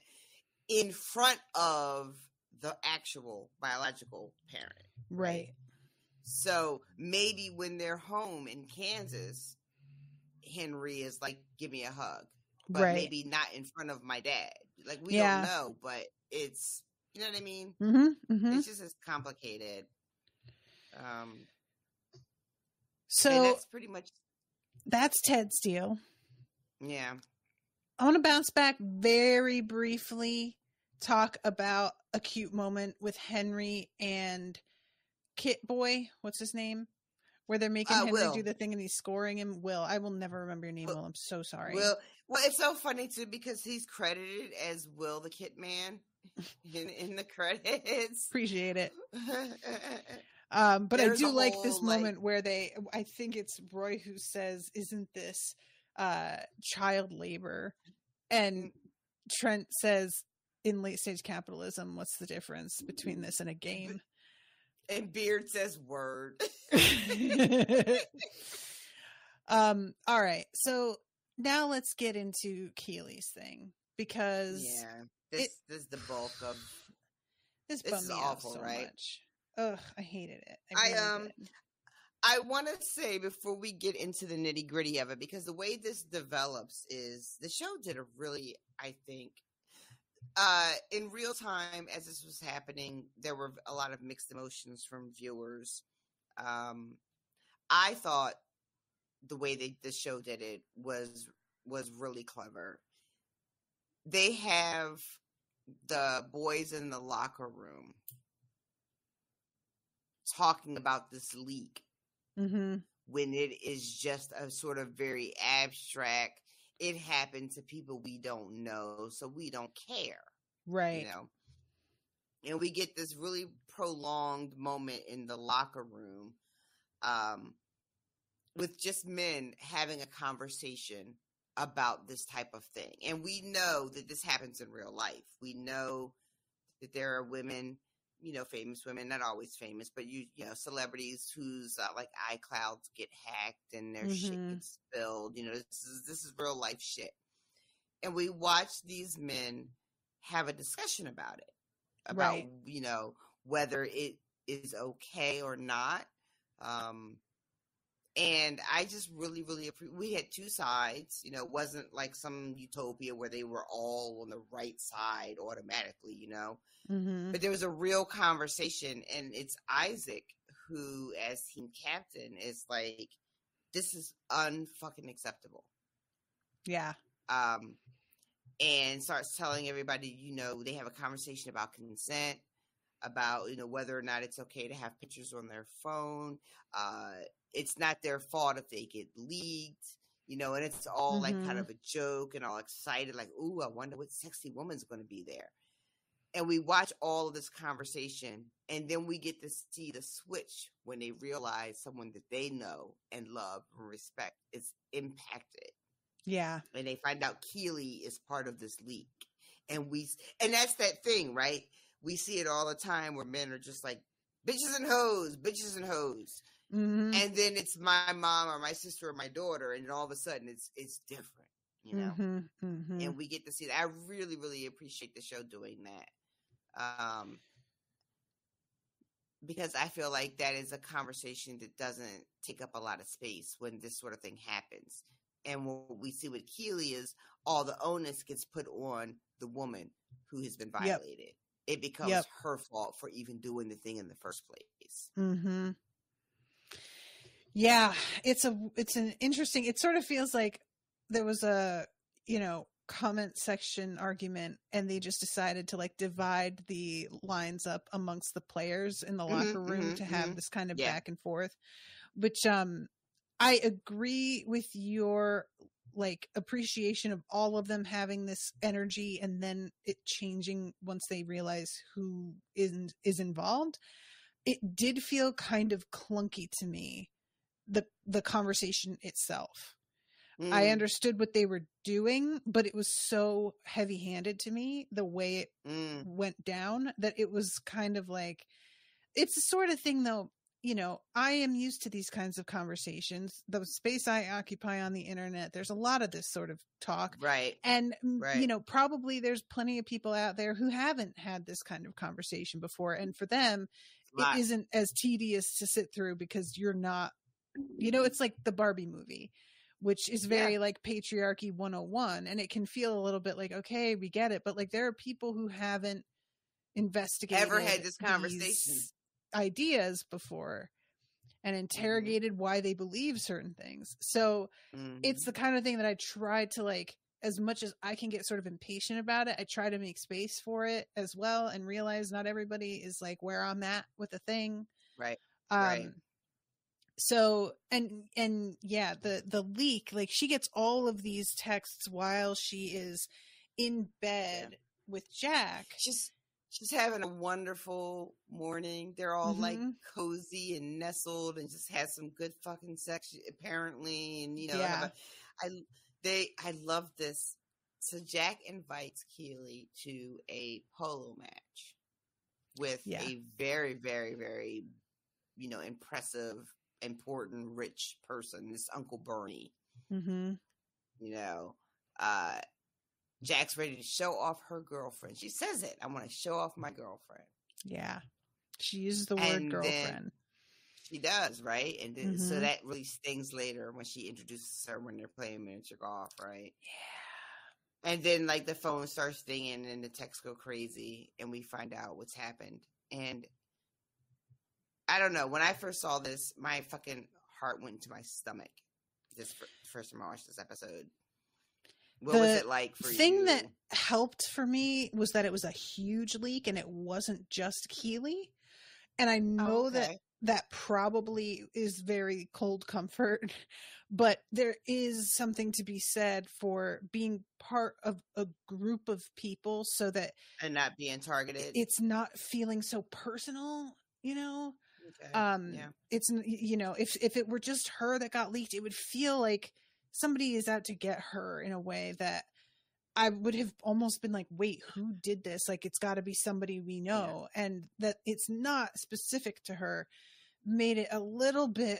in front of the actual biological parent, right? So maybe when they're home in Kansas, Henry is like, give me a hug, but maybe not in front of my dad. Like, we don't know, but it's, you know what I mean? It's just as complicated. So that's pretty much, that's Ted's deal. Yeah. I want to bounce back very briefly, talk about a cute moment with Henry and Kit Boy, what's his name? Where they're making Henry do the thing and he's scoring him. Will, I will never remember your name, Will. I'm so sorry. Will, well, it's so funny too because he's credited as Will the Kit Man in the credits. Appreciate it. But there's I do like this moment where I think it's Roy who says, "Isn't this child labor?" And Trent says, "In late stage capitalism, what's the difference between this and a game?" And Beard says, "Word." All right. So now let's get into Keeley's thing because this is the bulk of this. Is awful, so right? Much. Ugh, I hated it. I want to say before we get into the nitty gritty of it, because the way this develops is the show did a really, I think, in real time as this was happening, there were a lot of mixed emotions from viewers. I thought the way the show did it was really clever. They have the boys in the locker room talking about this leak when it is just a sort of very abstract, it happened to people we don't know, so we don't care. Right. You know? And we get this really prolonged moment in the locker room with just men having a conversation about this type of thing. And we know that this happens in real life. We know that there are women, you know, famous women, not always famous, but you know, celebrities whose like iClouds get hacked and their shit gets spilled. You know, this is real life shit. And we watch these men have a discussion about it, about you know, whether it is okay or not. And I just really, really appreciate. We had two sides. You know, it wasn't like some utopia where they were all on the right side automatically. You know. But there was a real conversation, and it's Isaac who, as team captain, is like, this is unfucking acceptable. Yeah. And starts telling everybody, you know, they have a conversation about consent, about, you know, whether or not it's okay to have pictures on their phone. It's not their fault if they get leaked, you know, and it's all like kind of a joke and all excited, like, ooh, I wonder what sexy woman's going to be there. And we watch all of this conversation, and then we get to see the switch when they realize someone that they know and love and respect is impacted. Yeah. And they find out Keeley is part of this leak. And that's that thing, right? We see it all the time where men are just like, bitches and hoes, bitches and hoes. And then it's my mom or my sister or my daughter, and then all of a sudden it's different, you know? And we get to see that. I really, really appreciate the show doing that. Because I feel like that is a conversation that doesn't take up a lot of space when this sort of thing happens. And what we see with Keeley is all the onus gets put on the woman who has been violated. It becomes her fault for even doing the thing in the first place. Yeah, it's an interesting, it sort of feels like there was a, you know, comment section argument and they just decided to like divide the lines up amongst the players in the locker room to have this kind of back and forth, which I agree with your like appreciation of all of them having this energy and then it changing once they realize who is involved. It did feel kind of clunky to me, the conversation itself. I understood what they were doing, but it was so heavy-handed to me, the way it went down, that it was kind of like, it's the sort of thing though, you know, I am used to these kinds of conversations. The space I occupy on the internet, there's a lot of this sort of talk. Right. And, you know, probably there's plenty of people out there who haven't had this kind of conversation before. And for them, it isn't as tedious to sit through because you're not, you know, it's like the Barbie movie, which is very like patriarchy 101. And it can feel a little bit like, okay, we get it. But like, there are people who haven't investigated ever had this conversation ideas before and interrogated why they believe certain things. So it's the kind of thing that I try to, like, as much as I can get sort of impatient about it, I try to make space for it as well and realize not everybody is like where I'm at with the thing. Right. So, and yeah, the leak, like she gets all of these texts while she is in bed with Jack. She's having a wonderful morning. They're all like cozy and nestled and just had some good fucking sex apparently. And, you know, I love this. So Jack invites Keeley to a polo match with a very, very, very, you know, impressive, important, rich person, this Uncle Bernie. You know, Jack's ready to show off her girlfriend. She says it. I want to show off my girlfriend. Yeah. She uses the word girlfriend. She does, right? And then, so that really stings later when she introduces her when they're playing miniature golf, right? Yeah. And then, like, the phone starts dinging and the texts go crazy and we find out what's happened. And I don't know. When I first saw this, my fucking heart went into my stomach. This first time I watched this episode. What was it like for you? The thing that helped for me was that it was a huge leak and it wasn't just Keeley. And I know that probably is very cold comfort, but there is something to be said for being part of a group of people so that... And not being targeted. It's not feeling so personal, you know? Okay. It's, you know, if it were just her that got leaked, it would feel like somebody is out to get her in a way that I would have almost been like, wait, who did this? Like, it's got to be somebody we know. And that it's not specific to her made it a little bit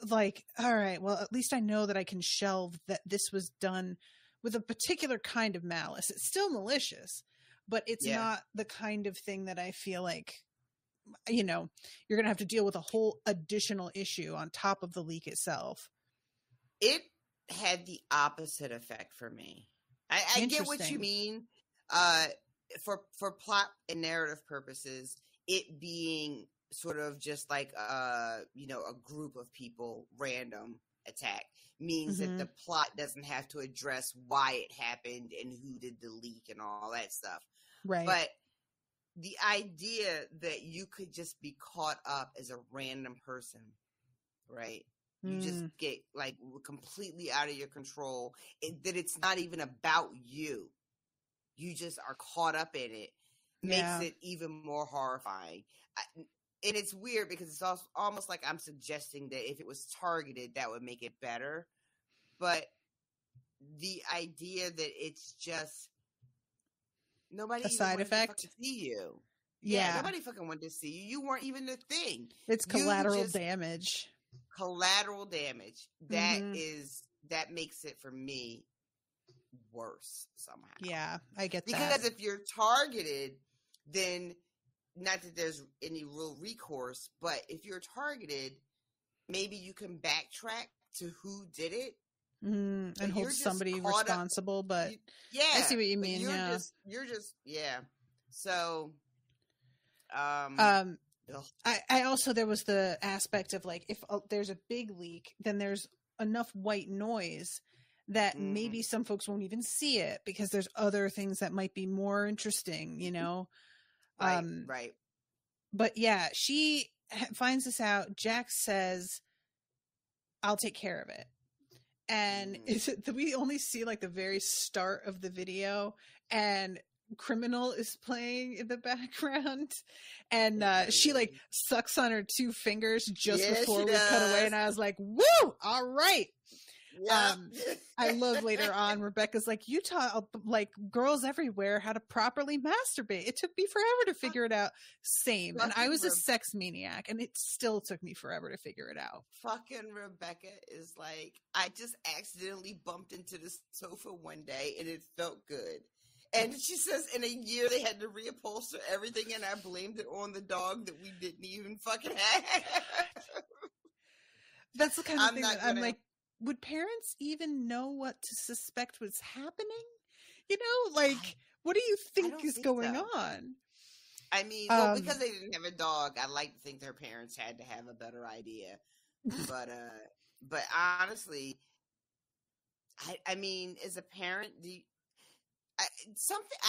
like, all right, well, at least I know that I can shelve that this was done with a particular kind of malice. It's still malicious, but it's not the kind of thing that I feel like, you know, you're going to have to deal with a whole additional issue on top of the leak itself. It had the opposite effect for me. I get what you mean. For plot and narrative purposes, it being sort of just like you know, a group of people random attack means that the plot doesn't have to address why it happened and who did the leak and all that stuff. Right. But the idea that you could just be caught up as a random person, right? You just get like completely out of your control. That it's not even about you. You just are caught up in it. Makes it even more horrifying. And it's weird because it's also almost like I'm suggesting that if it was targeted, that would make it better. But the idea that it's just nobody a side effect to see you. Yeah, nobody fucking wanted to see you. You weren't even a thing. It's collateral damage. Collateral damage. That makes it for me worse somehow. Yeah, I get that. Because if you're targeted, then not that there's any real recourse, but if you're targeted, maybe you can backtrack to who did it and hold somebody responsible. But I see what you mean. You're just So, I also, there was the aspect of like, if there's a big leak, then there's enough white noise that maybe some folks won't even see it because there's other things that might be more interesting, you know? Right. But yeah, she finds this out. Jack says, I'll take care of it. and we only see like the very start of the video, and Criminal is playing in the background, and she like sucks on her 2 fingers just before we cut away, and I was like, woo, all right. Yep. I love later on Rebecca's like, you taught like girls everywhere how to properly masturbate. It took me forever to figure it out. Same. And I was a sex maniac, and it still took me forever to figure it out. Fucking Rebecca is like, I just accidentally bumped into the sofa one day and it felt good. And she says in a year they had to reupholster everything, and I blamed it on the dog that we didn't even fucking have. That's the kind of thing that I'm like, would parents even know what to suspect was happening? You know, like, what do you think is going on? I mean, well, because they didn't have a dog, I like to think their parents had to have a better idea. But honestly, I mean, as a parent,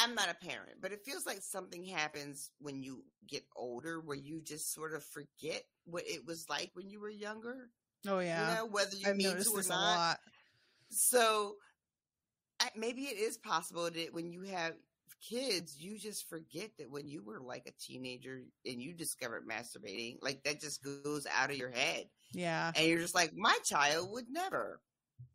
I'm not a parent, but it feels like something happens when you get older where you just sort of forget what it was like when you were younger. Oh yeah, you know, whether you mean to or not. A lot. So maybe it is possible that when you have kids, you just forget that when you were like a teenager and you discovered masturbating, like that just goes out of your head. Yeah, and you're just like, my child would never.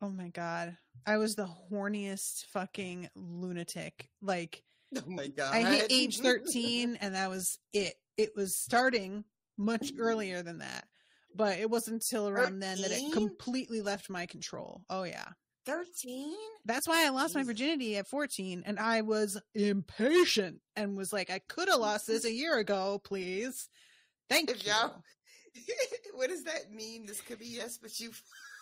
Oh my God, I was the horniest fucking lunatic. Like, oh my God, I hit age 13, and that was it. It was starting much earlier than that. But it wasn't until around 13? Then that it completely left my control. Oh, yeah. 13? That's why I lost my virginity at 14, and I was impatient and was like, I could have lost this a year ago, please. Thank you. What does that mean? This could be yes, but you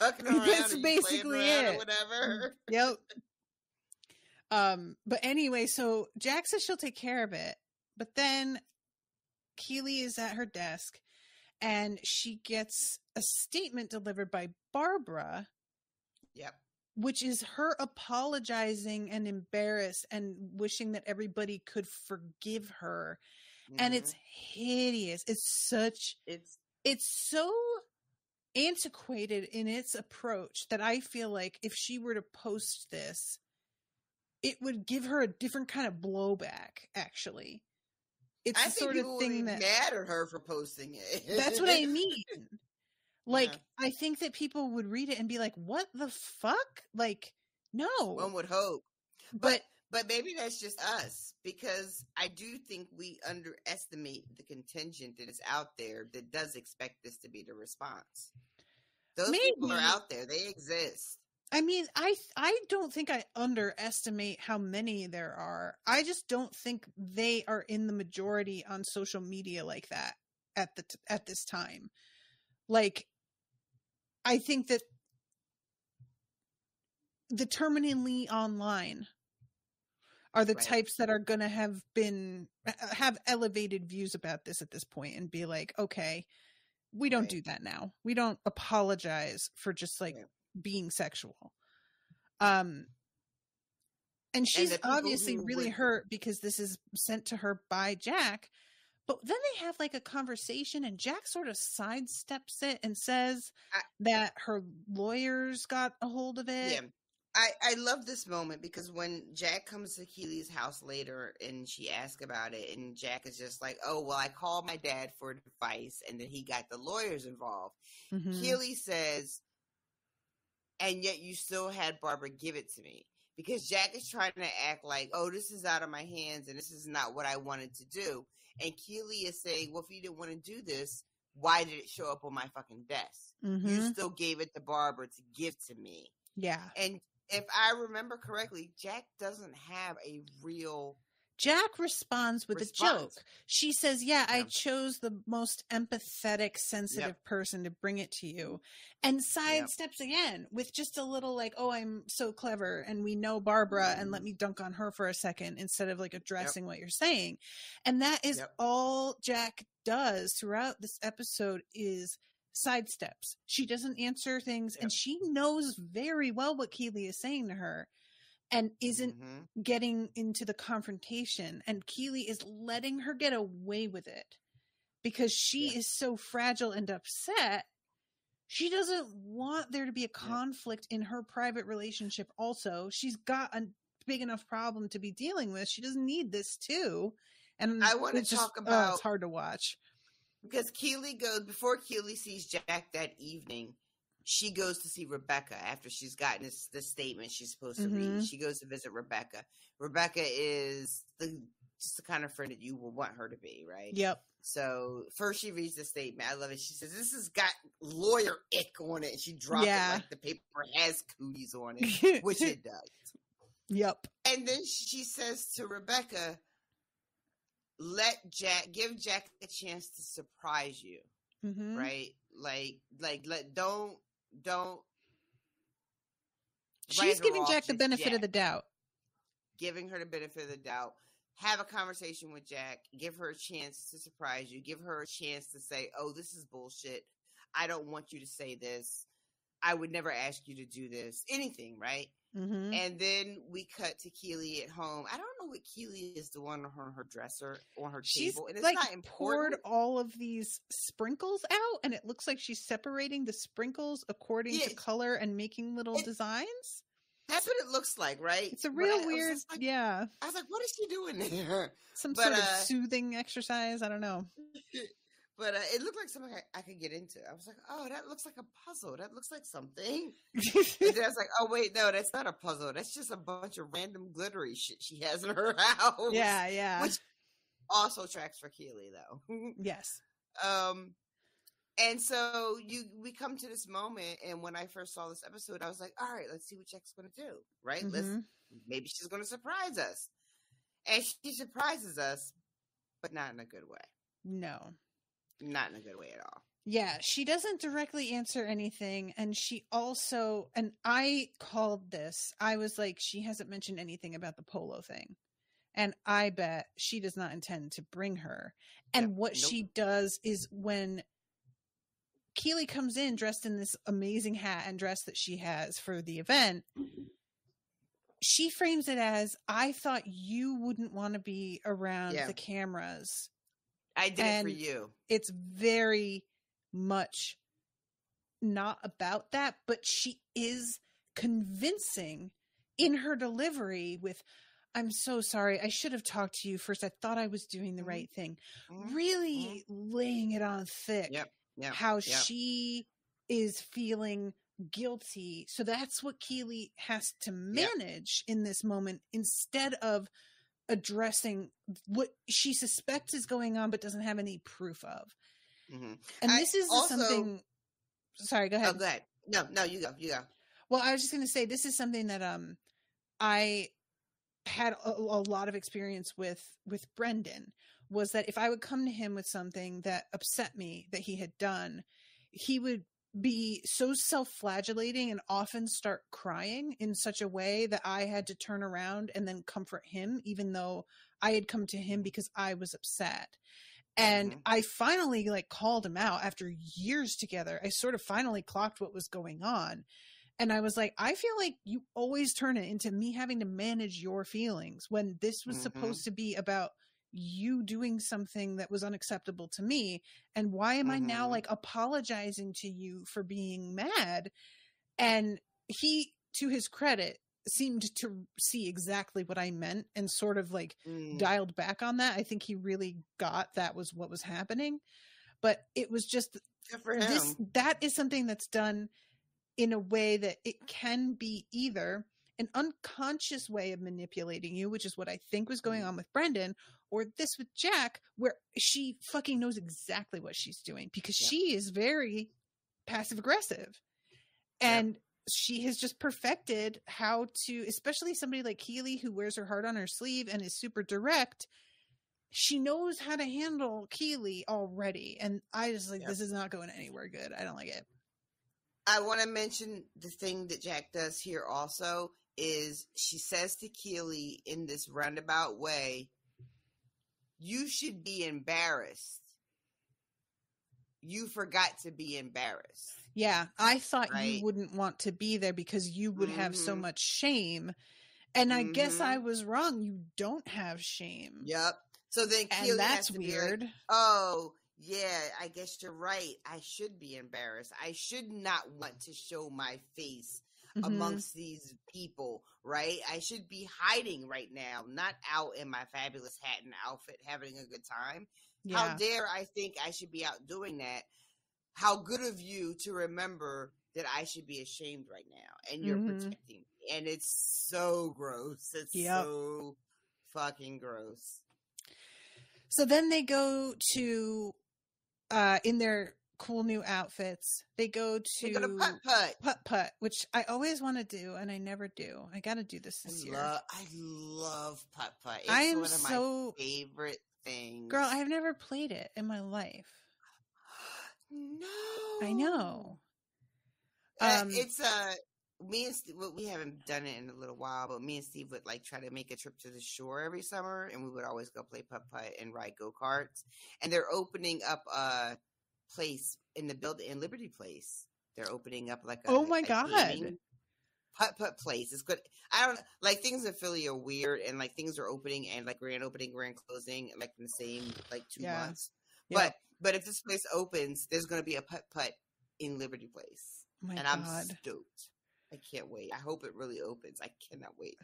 fucking around. That's basically it. Or whatever. Yep. But anyway, so Jack says she'll take care of it, but then Keeley is at her desk, and she gets a statement delivered by Barbara. Yep. Which is her apologizing and embarrassed and wishing that everybody could forgive her. Mm-hmm. And it's hideous. It's so antiquated in its approach that I feel like if she were to post this, it would give her a different kind of blowback, actually. It's the sort of thing that mad at her for posting it. That's what I mean. Like, yeah. I think that people would read it and be like, what the fuck? Like, no. One would hope. But maybe that's just us, because I do think we underestimate the contingent that is out there that does expect this to be the response. Those people are out there. They exist. I mean, I don't think I underestimate how many there are. I just don't think they are in the majority on social media like that at this time. Like, I think that the terminally online are the types that are going to have elevated views about this at this point and be like, okay, we don't do that now. We don't apologize for just like being sexual. And she's obviously really hurt because this is sent to her by Jack. But then they have like a conversation, and Jack sort of sidesteps it and says that her lawyers got a hold of it. Yeah. I love this moment because when Jack comes to Keeley's house later and she asks about it, and Jack is just like, oh, well, I called my dad for advice, and then he got the lawyers involved. Mm-hmm. Keeley says, and yet you still had Barbara give it to me. Because Jack is trying to act like, oh, this is out of my hands and this is not what I wanted to do. And Keeley is saying, well, if you didn't want to do this, why did it show up on my fucking desk? Mm-hmm. You still gave it to Barbara to give to me. Yeah. And if I remember correctly, Jack doesn't have a real... Jack responds with a joke. She says, yeah, I chose the most empathetic, sensitive person to bring it to you. And sidesteps again with just a little like, oh, I'm so clever and we know Barbara and let me dunk on her for a second instead of like addressing what you're saying. And that is all Jack does throughout this episode is sidesteps. She doesn't answer things and she knows very well what Keeley is saying to her. And isn't getting into the confrontation. And Keeley is letting her get away with it because she is so fragile and upset She doesn't want there to be a conflict in her private relationship also. She's got a big enough problem to be dealing with. She doesn't need this too. And I want to talk about... it's hard to watch. Because Keeley goes... Before Keeley sees Jack that evening, she goes to see Rebecca after she's gotten this statement she's supposed to read. She goes to visit Rebecca. Rebecca is just the kind of friend that you will want her to be, right? Yep. So first she reads the statement. I love it. She says, "This has got lawyer ick on it." And she dropped it like the paper has cooties on it, which it does. Yep. And then she says to Rebecca, give Jack a chance to surprise you. Right? Don't. She's giving Jack the benefit of the doubt. Giving her the benefit of the doubt. Have a conversation with Jack. Give her a chance to surprise you. Give her a chance to say, "Oh, this is bullshit. I don't want you to say this. I would never ask you to do this." Anything, right? And then we cut to Keeley at home. I don't know what Keeley is doing on her dresser, on her table. And it's like not important. Poured all of these sprinkles out, and it looks like she's separating the sprinkles according to color and making little designs. That's what it looks like, right? It's a real weird, I was like, what is she doing there? Some sort of soothing exercise. I don't know. But it looked like something I could get into. I was like, oh, that looks like a puzzle. That looks like something. And then I was like, oh, wait, no, that's not a puzzle. That's just a bunch of random glittery shit she has in her house. Yeah. Which also tracks for Keeley, though. Yes. And so we come to this moment, and when I first saw this episode, I was like, all right, let's see what Jack's going to do, right? Maybe she's going to surprise us. And she surprises us, but not in a good way. No. Not in a good way at all. Yeah, she doesn't directly answer anything, and she also, and I called this, I was like, she hasn't mentioned anything about the polo thing. And I bet she does not intend to bring her. And what she does is when Keeley comes in dressed in this amazing hat and dress that she has for the event, she frames it as, I thought you wouldn't want to be around the cameras. I did it for you. It's very much not about that, but she is convincing in her delivery with, I'm so sorry. I should have talked to you first. I thought I was doing the right thing. Really laying it on thick. How she is feeling guilty. So that's what Keeley has to manage in this moment instead of addressing what she suspects is going on but doesn't have any proof of. And this is also something... Sorry, go ahead. Oh, go ahead. No, you go. Well, I was just going to say, this is something that I had a lot of experience with Brendan, was that if I would come to him with something that upset me that he had done, he would be so self-flagellating and often start crying in such a way that I had to turn around and then comfort him, even though I had come to him because I was upset. And I finally called him out after years together. I sort of finally clocked what was going on. And I was like, I feel like you always turn it into me having to manage your feelings when this was supposed to be about you doing something that was unacceptable to me. And why am I now apologizing to you for being mad? And he, to his credit, seemed to see exactly what I meant and sort of dialed back on that. I think he really got that was what was happening, but it was just good for him. That is something that's done in a way that it can be either an unconscious way of manipulating you, which is what I think was going on with Brendan, or this with Jack, where she fucking knows exactly what she's doing because she is very passive aggressive. And she has just perfected how to, especially somebody like Keeley who wears her heart on her sleeve and is super direct. She knows how to handle Keeley already. And I just this is not going anywhere good. I don't like it. I want to mention the thing that Jack does here also is she says to Keeley in this roundabout way, you should be embarrassed. You forgot to be embarrassed. Yeah, I thought you wouldn't want to be there because you would have so much shame. And I guess I was wrong. You don't have shame. Yep. So then Keeley and that's has to weird. Be like, oh, yeah, I guess you're right. I should be embarrassed. I should not want to show my face amongst these people, right? I should be hiding right now, not out in my fabulous hat and outfit having a good time. Yeah. How dare I think I should be out doing that? How good of you to remember that I should be ashamed right now, and you're protecting me. And it's so gross. It's so fucking gross. So then they go to, in their cool new outfits, they go to putt-putt, which I always want to do, and I never do. I got to do this year. I love putt-putt. It's one of my favorite things. Girl, I have never played it in my life. No. I know. It's me and Steve, we haven't done it in a little while, but me and Steve would like try to make a trip to the shore every summer, and we would always go play putt-putt and ride go-karts. And they're opening up a place in Liberty Place. They're opening up like a putt-putt place. It's good. I don't like things in Philly are weird, and like things are opening and like grand opening, grand closing, like in the same like 2 months. Yeah. But if this place opens, there's going to be a putt-putt in Liberty Place. Oh and God. I'm stoked. I can't wait. I hope it really opens. I cannot wait.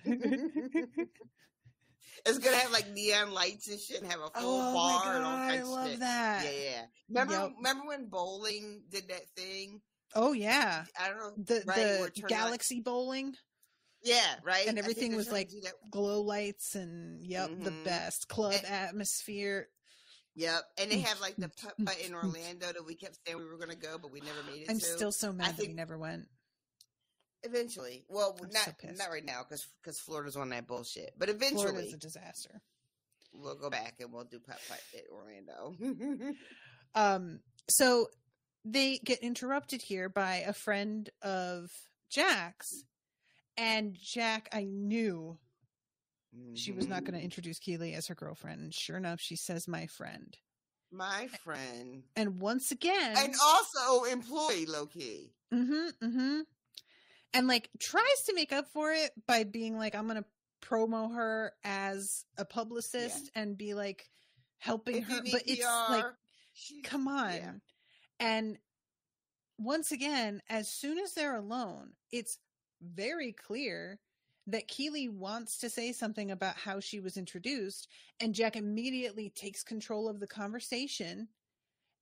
It's going to have like neon lights and shit and have a full bar and all kinds of shit. I love that. Yeah. Remember when bowling did that thing? Oh, yeah. I don't know. The Galaxy bowling. Yeah, right. And everything was like glow lights and the best club atmosphere. Yep, and they have like the putt-putt in Orlando that we kept saying we were going to go, but we never made it. I'm still so mad that we never went. Eventually, well, not right now because Florida's on that bullshit. But eventually, Florida's a disaster. We'll go back and we'll do putt-putt at Orlando. So they get interrupted here by a friend of Jack's, and Jack, I knew. She was not going to introduce Keeley as her girlfriend. And sure enough, she says, my friend. My friend. And once again. And also employee, low-key. And like tries to make up for it by being like, I'm going to promo her as a publicist and be like helping her. But it's like, come on. Yeah. And once again, as soon as they're alone, it's very clear that Keeley wants to say something about how she was introduced, and Jack immediately takes control of the conversation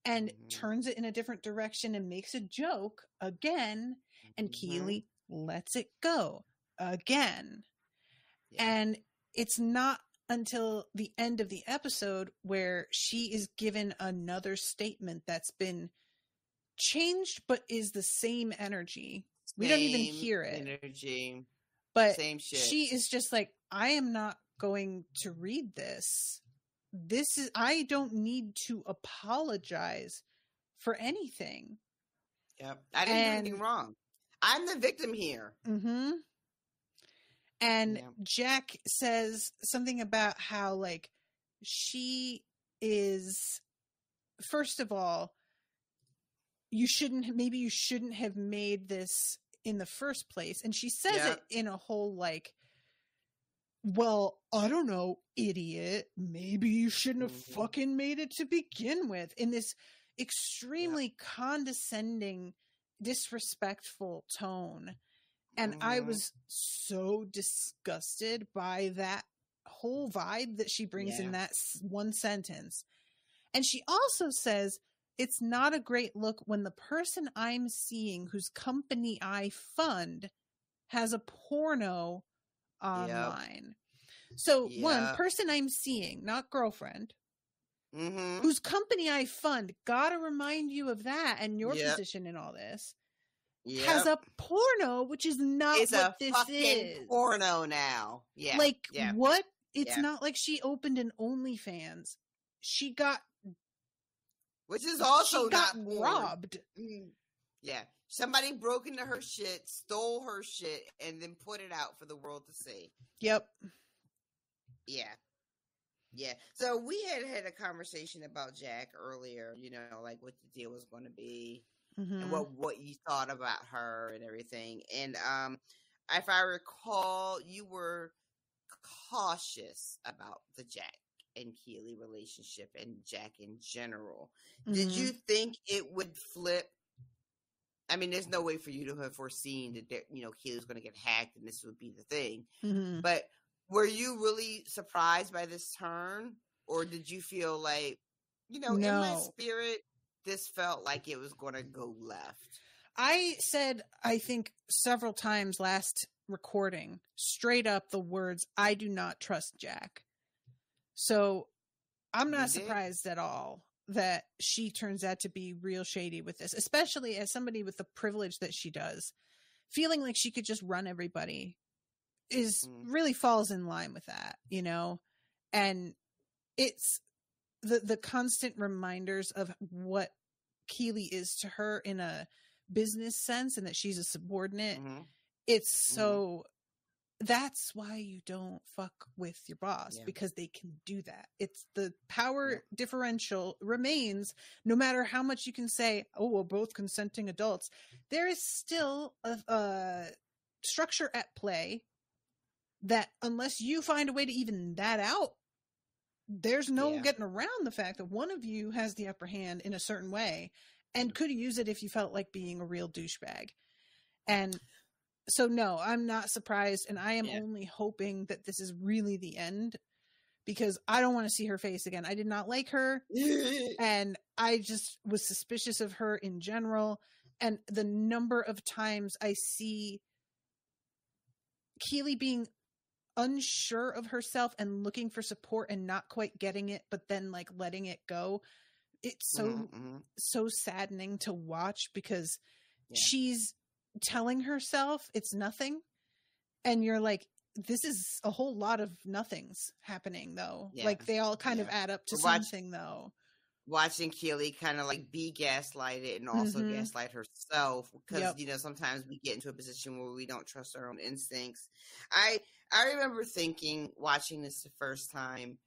and turns it in a different direction and makes a joke again, and Keeley lets it go again. Yeah. And it's not until the end of the episode where she is given another statement that's been changed but is the same energy. We don't even hear it. Energy. But same shit. She is just like, I am not going to read this. I don't need to apologize for anything. Yep. I didn't do anything wrong. I'm the victim here. And Jack says something about how like she is, first of all, you shouldn't have made this in the first place. And she says it in a whole like, well, I don't know, idiot. Maybe you shouldn't have fucking made it to begin with, in this extremely condescending, disrespectful tone. And I was so disgusted by that whole vibe that she brings in that one sentence. And she also says, it's not a great look when the person I'm seeing, whose company I fund, has a porno online. So one person I'm seeing, not girlfriend, whose company I fund, gotta remind you of that and your position in all this, has a porno, which is not what this is. Porno now. Yeah. Like what? It's not like she opened an OnlyFans. She got, which is also not robbed. Yeah. Somebody broke into her shit, stole her shit, and then put it out for the world to see. Yep. Yeah. Yeah. So we had a conversation about Jack earlier, you know, like what the deal was going to be and what you thought about her and everything. And if I recall, you were cautious about the Jack and Keeley relationship and Jack in general. Mm-hmm. Did you think it would flip? I mean, there's no way for you to have foreseen that, Keeley was going to get hacked and this would be the thing. Mm-hmm. But were you really surprised by this turn? Or did you feel like, No. in my spirit, this felt like it was going to go left? I said, I think several times last recording, straight up the words, I do not trust Jack. So I'm not surprised at all that she turns out to be real shady with this, especially as somebody with the privilege that she does. Feeling like she could just run everybody really falls in line with that, and it's the constant reminders of what Keeley is to her in a business sense and that she's a subordinate. It's so that's why you don't fuck with your boss, because they can do that. It's the power differential remains no matter how much you can say, oh, we're both consenting adults. There is still a structure at play that unless you find a way to even that out, there's no getting around the fact that one of you has the upper hand in a certain way and could use it if you felt like being a real douchebag. And so, no, I'm not surprised. And I am only hoping that this is really the end, because I don't want to see her face again. I did not like her. And I just was suspicious of her in general. And the number of times I see Keeley being unsure of herself and looking for support and not quite getting it, but then like letting it go. It's so saddening to watch, because she's telling herself it's nothing, and you're like, this is a whole lot of nothings happening though. Like they all kind of add up to something though. Watching Keeley kind of like be gaslighted and also gaslight herself, because sometimes we get into a position where we don't trust our own instincts. I remember thinking, watching this the first time,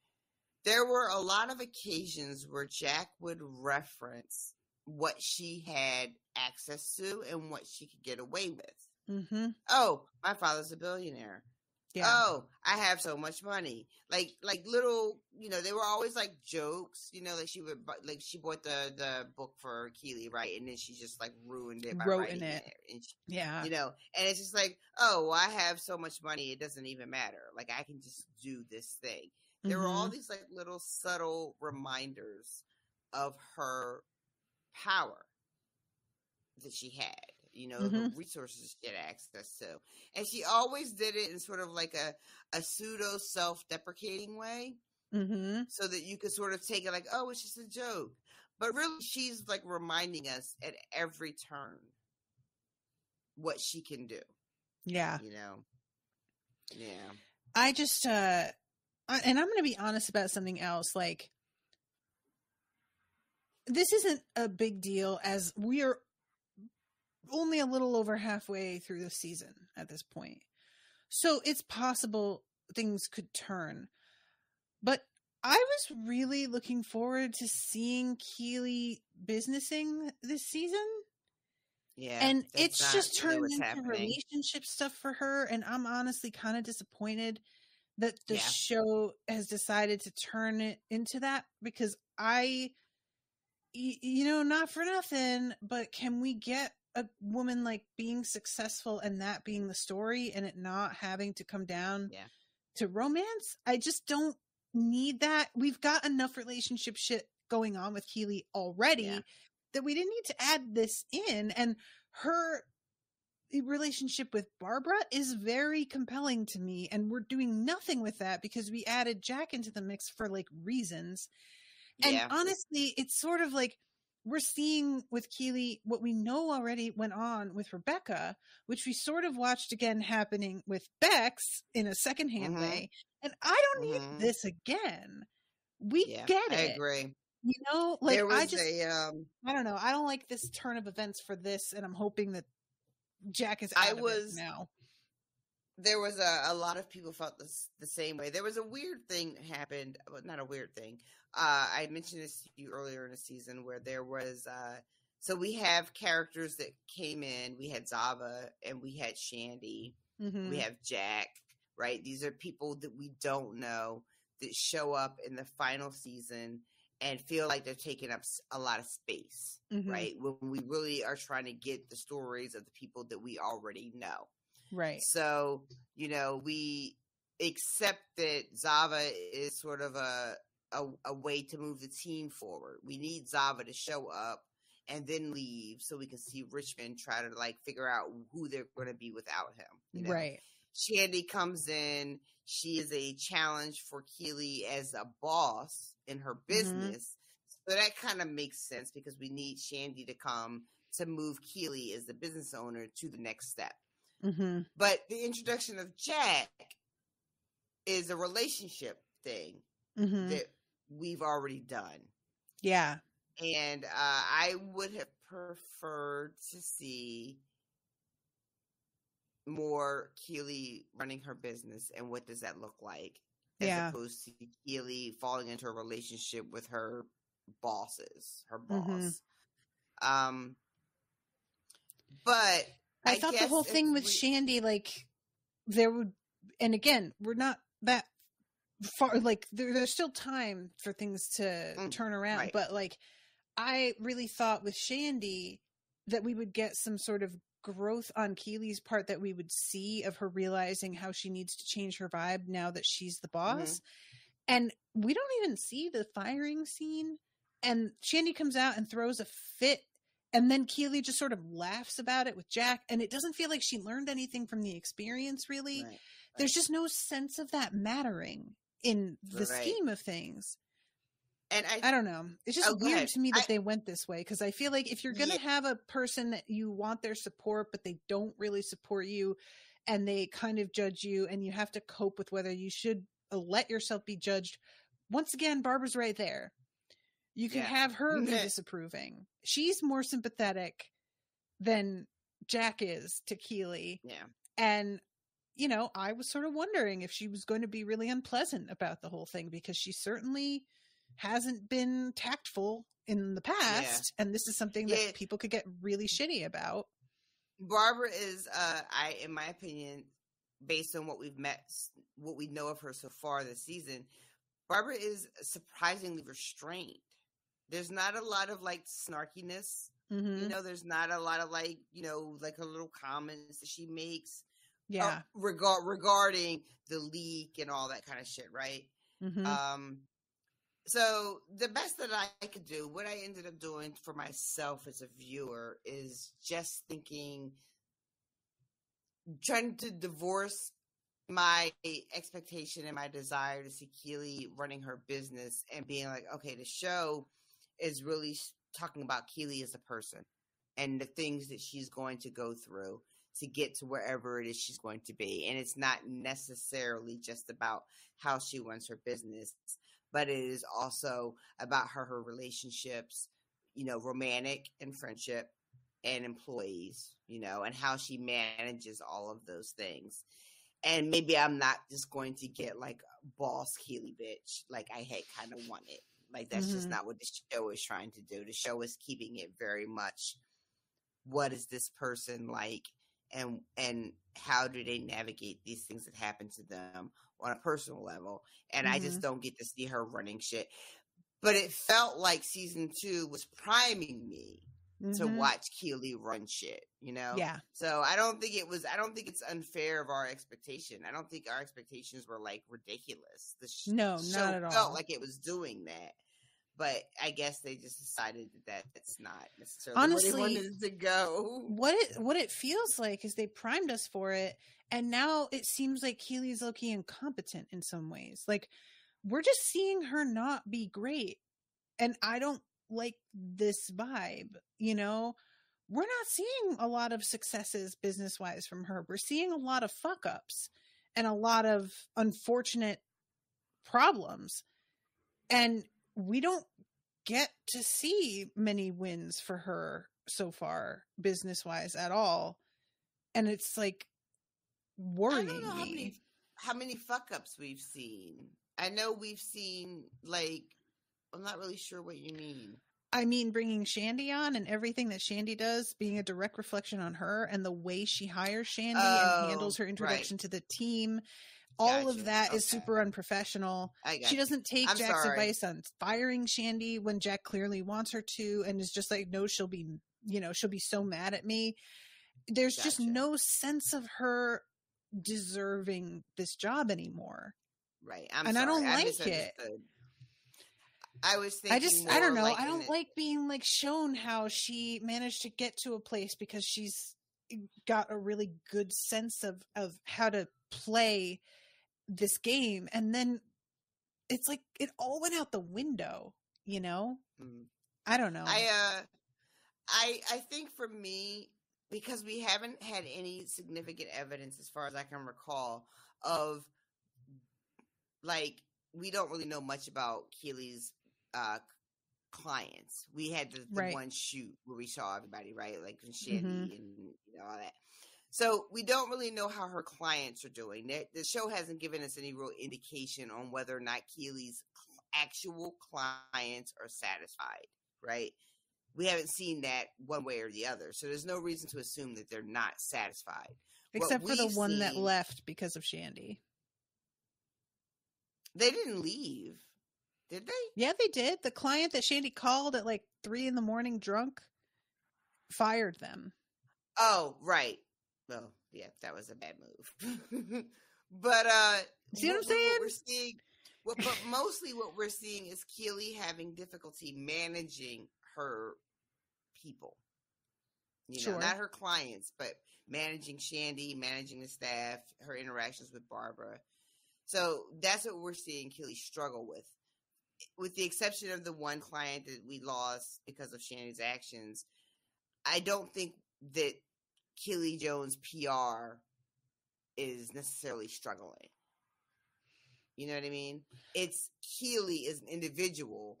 there were a lot of occasions where Jack would reference what she had access to and what she could get away with. Oh, my father's a billionaire. Oh, I have so much money. Like little, they were always like jokes, like she bought the book for Keeley, right? And then she just like ruined it by writing it. And she, and it's just like, oh, well, I have so much money, it doesn't even matter. Like I can just do this thing. There were all these like little subtle reminders of her power that she had. The resources she had access to. And she always did it in sort of like a pseudo self-deprecating way. So that you could sort of take it like, oh, it's just a joke. But really, she's like reminding us at every turn what she can do. Yeah. Yeah. I just, and I'm going to be honest about something else. Like, this isn't a big deal, as we are only a little over halfway through the season at this point. So it's possible things could turn. But I was really looking forward to seeing Keeley businessing this season. Yeah. And it's just turned into relationship stuff for her. And I'm honestly kind of disappointed that the show has decided to turn it into that, because not for nothing, but can we get a woman like being successful and that being the story and it not having to come down to romance? I just don't need that. We've got enough relationship shit going on with Keeley already that we didn't need to add this in. And her relationship with Barbara is very compelling to me, and we're doing nothing with that because we added Jack into the mix for like reasons. And honestly, it's sort of like we're seeing with Keeley what we know already went on with Rebecca, which we sort of watched again happening with Bex in a secondhand way. And I don't need this again. We get it. I agree. Like I don't know. I don't like this turn of events for this, and I'm hoping that Jack is out of it now. There was a lot of people felt the same way. There was a weird thing that happened, but not a weird thing. I mentioned this to you earlier in the season where there was, so we have characters that came in. We had Zava and we had Shandy. We have Jack, right? These are people that we don't know that show up in the final season and feel like they're taking up a lot of space, right? When we really are trying to get the stories of the people that we already know. Right. So, you know, we accept that Zava is sort of a way to move the team forward. We need Zava to show up and then leave so we can see Richmond try to like figure out who they're going to be without him. You know? Right. Shandy comes in. She is a challenge for Keeley as a boss in her business. So that kind of makes sense because we need Shandy to come to move Keeley as the business owner to the next step. But the introduction of Jack is a relationship thing that we've already done. Yeah. And I would have preferred to see more Keeley running her business and what does that look like as opposed to Keeley falling into a relationship with her boss. But I thought the whole thing with Shandy, like there would, and again, we're not that far, like there's still time for things to turn around, right. But like I really thought with Shandy that we would get some sort of growth on Keeley's part, that we would see of her realizing how she needs to change her vibe now that she's the boss. And we don't even see the firing scene, and Shandy comes out and throws a fit, and then Keeley just sort of laughs about it with Jack, and it doesn't feel like she learned anything from the experience, really. Right. There's just no sense of that mattering in the scheme of things. And I don't know. It's just weird to me that they went this way, because I feel like if you're going to have a person that you want their support, but they don't really support you and they kind of judge you, and you have to cope with whether you should let yourself be judged. Once again, Barbara's right there. You can have her be disapproving. She's more sympathetic than Jack is to Keeley. Yeah. And, you know, I was sort of wondering if she was going to be really unpleasant about the whole thing, because she certainly hasn't been tactful in the past, and this is something that people could get really shitty about. Barbara is, in my opinion, based on what we know of her so far this season, Barbara is surprisingly restrained. There's not a lot of like snarkiness, you know. There's not a lot of like, you know, like her little comments that she makes, regarding the leak and all that kind of shit, right? So the best that I could do, what I ended up doing for myself as a viewer, is just trying to divorce my expectation and my desire to see Keeley running her business and being like, okay, the show is really talking about Keeley as a person and the things that she's going to go through to get to wherever it is she's going to be. And it's not necessarily just about how she runs her business, but it is also about her relationships, you know, romantic and friendship and employees, you know, and how she manages all of those things. And maybe I'm not just going to get like boss Keeley bitch like I had kind of wanted. Like that's just not what the show is trying to do. The show is keeping it very much, what is this person like, and how do they navigate these things that happen to them on a personal level. And I just don't get to see her running shit. But it felt like season 2 was priming me to watch Keeley run shit, you know? Yeah. So I don't think it's unfair of our expectation. I don't think our expectations were like ridiculous. No, not at all. Felt like it was doing that. But I guess they just decided that that's not necessarily honestly where they wanted to go. What it feels like is they primed us for it, and now it seems like Keeley's low-key incompetent in some ways. Like, we're just seeing her not be great, and I don't like this vibe, you know? We're not seeing a lot of successes business-wise from her. We're seeing a lot of fuck-ups and a lot of unfortunate problems. And we don't get to see many wins for her so far, business-wise at all. And it's like worrying me. I don't know how many fuck-ups we've seen. I know we've seen, like, I'm not really sure what you mean. I mean, bringing Shandy on and everything that Shandy does being a direct reflection on her and the way she hires Shandy and handles her introduction to the team. all of that is super unprofessional. She doesn't take Jack's advice on firing Shandy when Jack clearly wants her to, and is just like, no, she'll be so mad at me. There's just no sense of her deserving this job anymore. Right. I don't like it. I was thinking I don't know. I don't like being like shown how she managed to get to a place because she's got a really good sense of how to play this game, and then it's like it all went out the window, you know? I don't know. I think for me, because we haven't had any significant evidence as far as I can recall of, like, we don't really know much about Keeley's clients. We had the one shoot where we saw everybody, right? Like Shandy and all that. So we don't really know how her clients are doing. The show hasn't given us any real indication on whether or not Keeley's actual clients are satisfied, right? We haven't seen that one way or the other. So there's no reason to assume that they're not satisfied. Except for the one that left because of Shandy. They didn't leave, did they? Yeah, they did. The client that Shandy called at like 3 a.m. drunk fired them. Oh, right. Well, yeah, that was a bad move. But see what I'm saying? What we're seeing, but mostly what we're seeing is Keeley having difficulty managing her people. You know, not her clients, but managing Shandy, managing the staff, her interactions with Barbara. So that's what we're seeing Keeley struggle with the exception of the one client that we lost because of Shandy's actions. I don't think that Keeley Jones' PR is necessarily struggling. You know what I mean? It's Keeley as an individual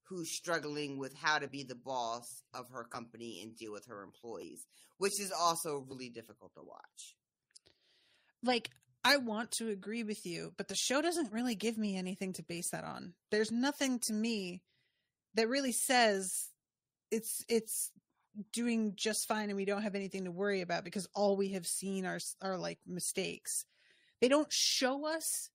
who's struggling with how to be the boss of her company and deal with her employees, which is also really difficult to watch. Like, I want to agree with you, but the show doesn't really give me anything to base that on. There's nothing to me that really says it's doing just fine and we don't have anything to worry about because all we have seen are like mistakes. They don't show us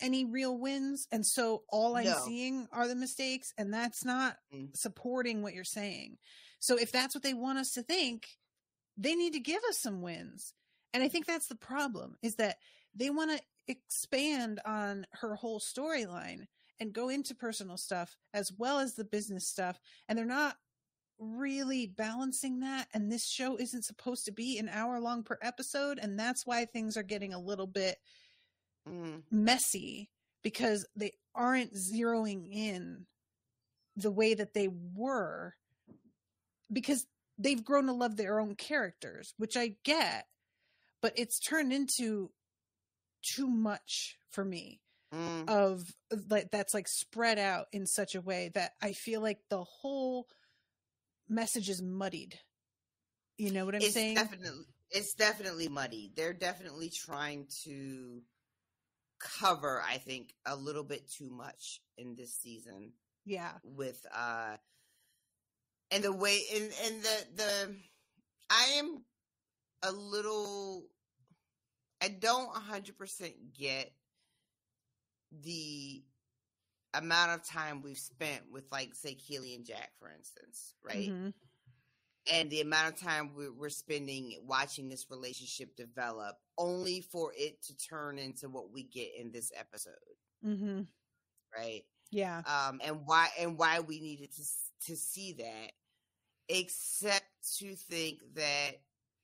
any real wins, and so all I'm seeing are the mistakes, and that's not supporting what you're saying. So if that's what they want us to think, they need to give us some wins. And I think that's the problem, is that they want to expand on her whole storyline and go into personal stuff as well as the business stuff, and they're not really balancing that. And this show isn't supposed to be an hour long per episode, and that's why things are getting a little bit messy, because they aren't zeroing in the way that they were, because they've grown to love their own characters, which I get, but it's turned into too much for me of like that's like spread out in such a way that I feel like the whole message is muddied. You know what I'm saying? It's definitely muddy. They're definitely trying to cover, I think, a little bit too much in this season. Yeah. With and the way and the I am a little, I don't 100% get the amount of time we've spent with, like, say, Keeley and Jack, for instance, right? Mm-hmm. And the amount of time we're spending watching this relationship develop, only for it to turn into what we get in this episode, right? Yeah. And why we needed to see that, except to think that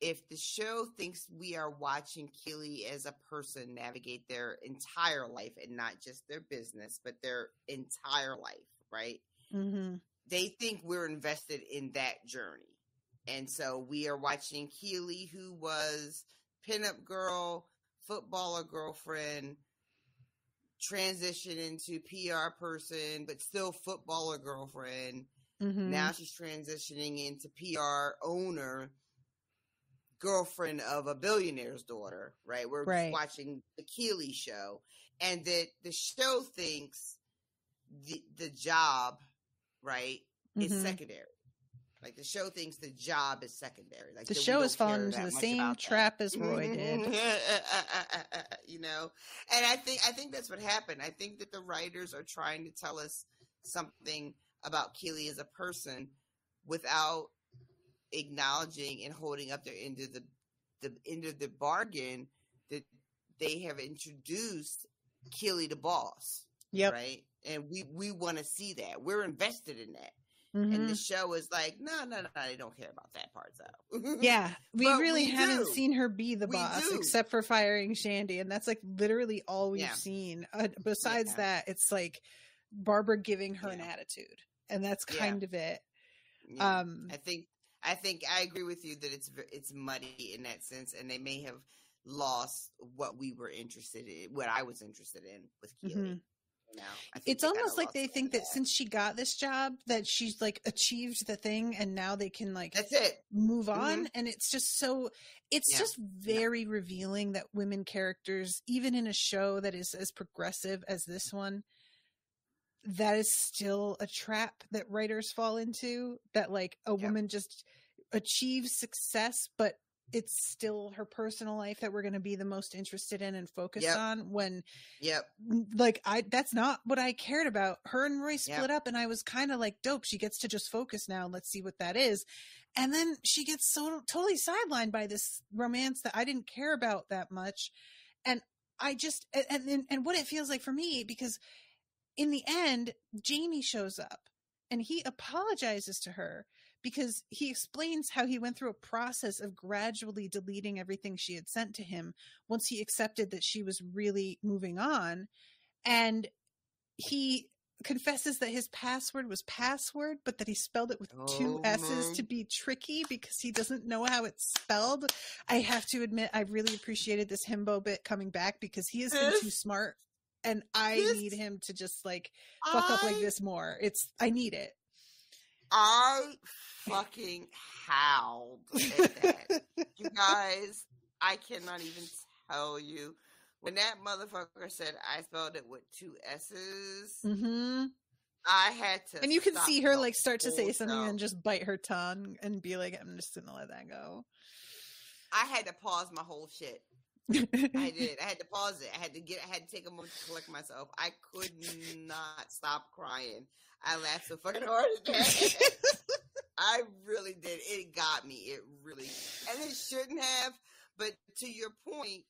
if the show thinks we are watching Keeley as a person navigate their entire life, and not just their business, but their entire life, right? Mm-hmm. They think we're invested in that journey. And so we are watching Keeley, who was pinup girl, footballer girlfriend, transition into PR person, but still footballer girlfriend. Mm-hmm. Now she's transitioning into PR owner, girlfriend of a billionaire's daughter, right? We're watching the Keeley show, and that the show thinks the job, right, is secondary. Like the show thinks the job is secondary. Like the that we show don't has fallen care into that the much same about trap that. as Roy did. You know, and I think that's what happened. I think that the writers are trying to tell us something about Keeley as a person without acknowledging and holding up their end of the bargain that they have introduced Keeley the boss. Yep. Right. And we want to see that. We're invested in that. Mm-hmm. And the show is like, no, they don't care about that part though. Yeah, we But really we haven't do. seen her be the We boss do. except for firing Shandy, and that's like literally all we've Yeah. seen. Besides Yeah. that, it's like Barbara giving her an Yeah. attitude, and that's Yeah. kind of it. Yeah. I think I agree with you that it's muddy in that sense, and they may have lost what we were interested in, what I was interested in with Keeley. Mm-hmm. You know, I think It's they kinda almost like lost they sight think of that since she got this job, that she's like achieved the thing, and now they can like that's it. move on. Mm-hmm. And it's just so, it's Yeah. just very revealing that women characters, even in a show that is as progressive as this one, that is still a trap that writers fall into, that like a woman just achieves success, but it's still her personal life that we're going to be the most interested in and focused on, when like that's not what I cared about. Her and Roy split up, and I was kind of like, dope, she gets to just focus now, let's see what that is. And then she gets so totally sidelined by this romance that I didn't care about that much. And I just and what it feels like for me, because in the end Jaime shows up and he apologizes to her, because he explains how he went through a process of gradually deleting everything she had sent to him once he accepted that she was really moving on. And he confesses that his password was password, but that he spelled it with two S's to be tricky because he doesn't know how it's spelled. I have to admit, I really appreciated this himbo bit coming back, because he has been too smart, and I need him to just like fuck up like this more. I need it. I fucking howled at that. You guys, I cannot even tell you. When that motherfucker said I spelled it with two S's, I had to. And you can see her like start to say something and just bite her tongue and be like, I'm just gonna let that go. I had to pause my whole shit. I did. I had to pause it. I had to take a moment to collect myself. I could not stop crying. I laughed so fucking hard at that. I really did. It got me. It really, and it shouldn't have. But to your point,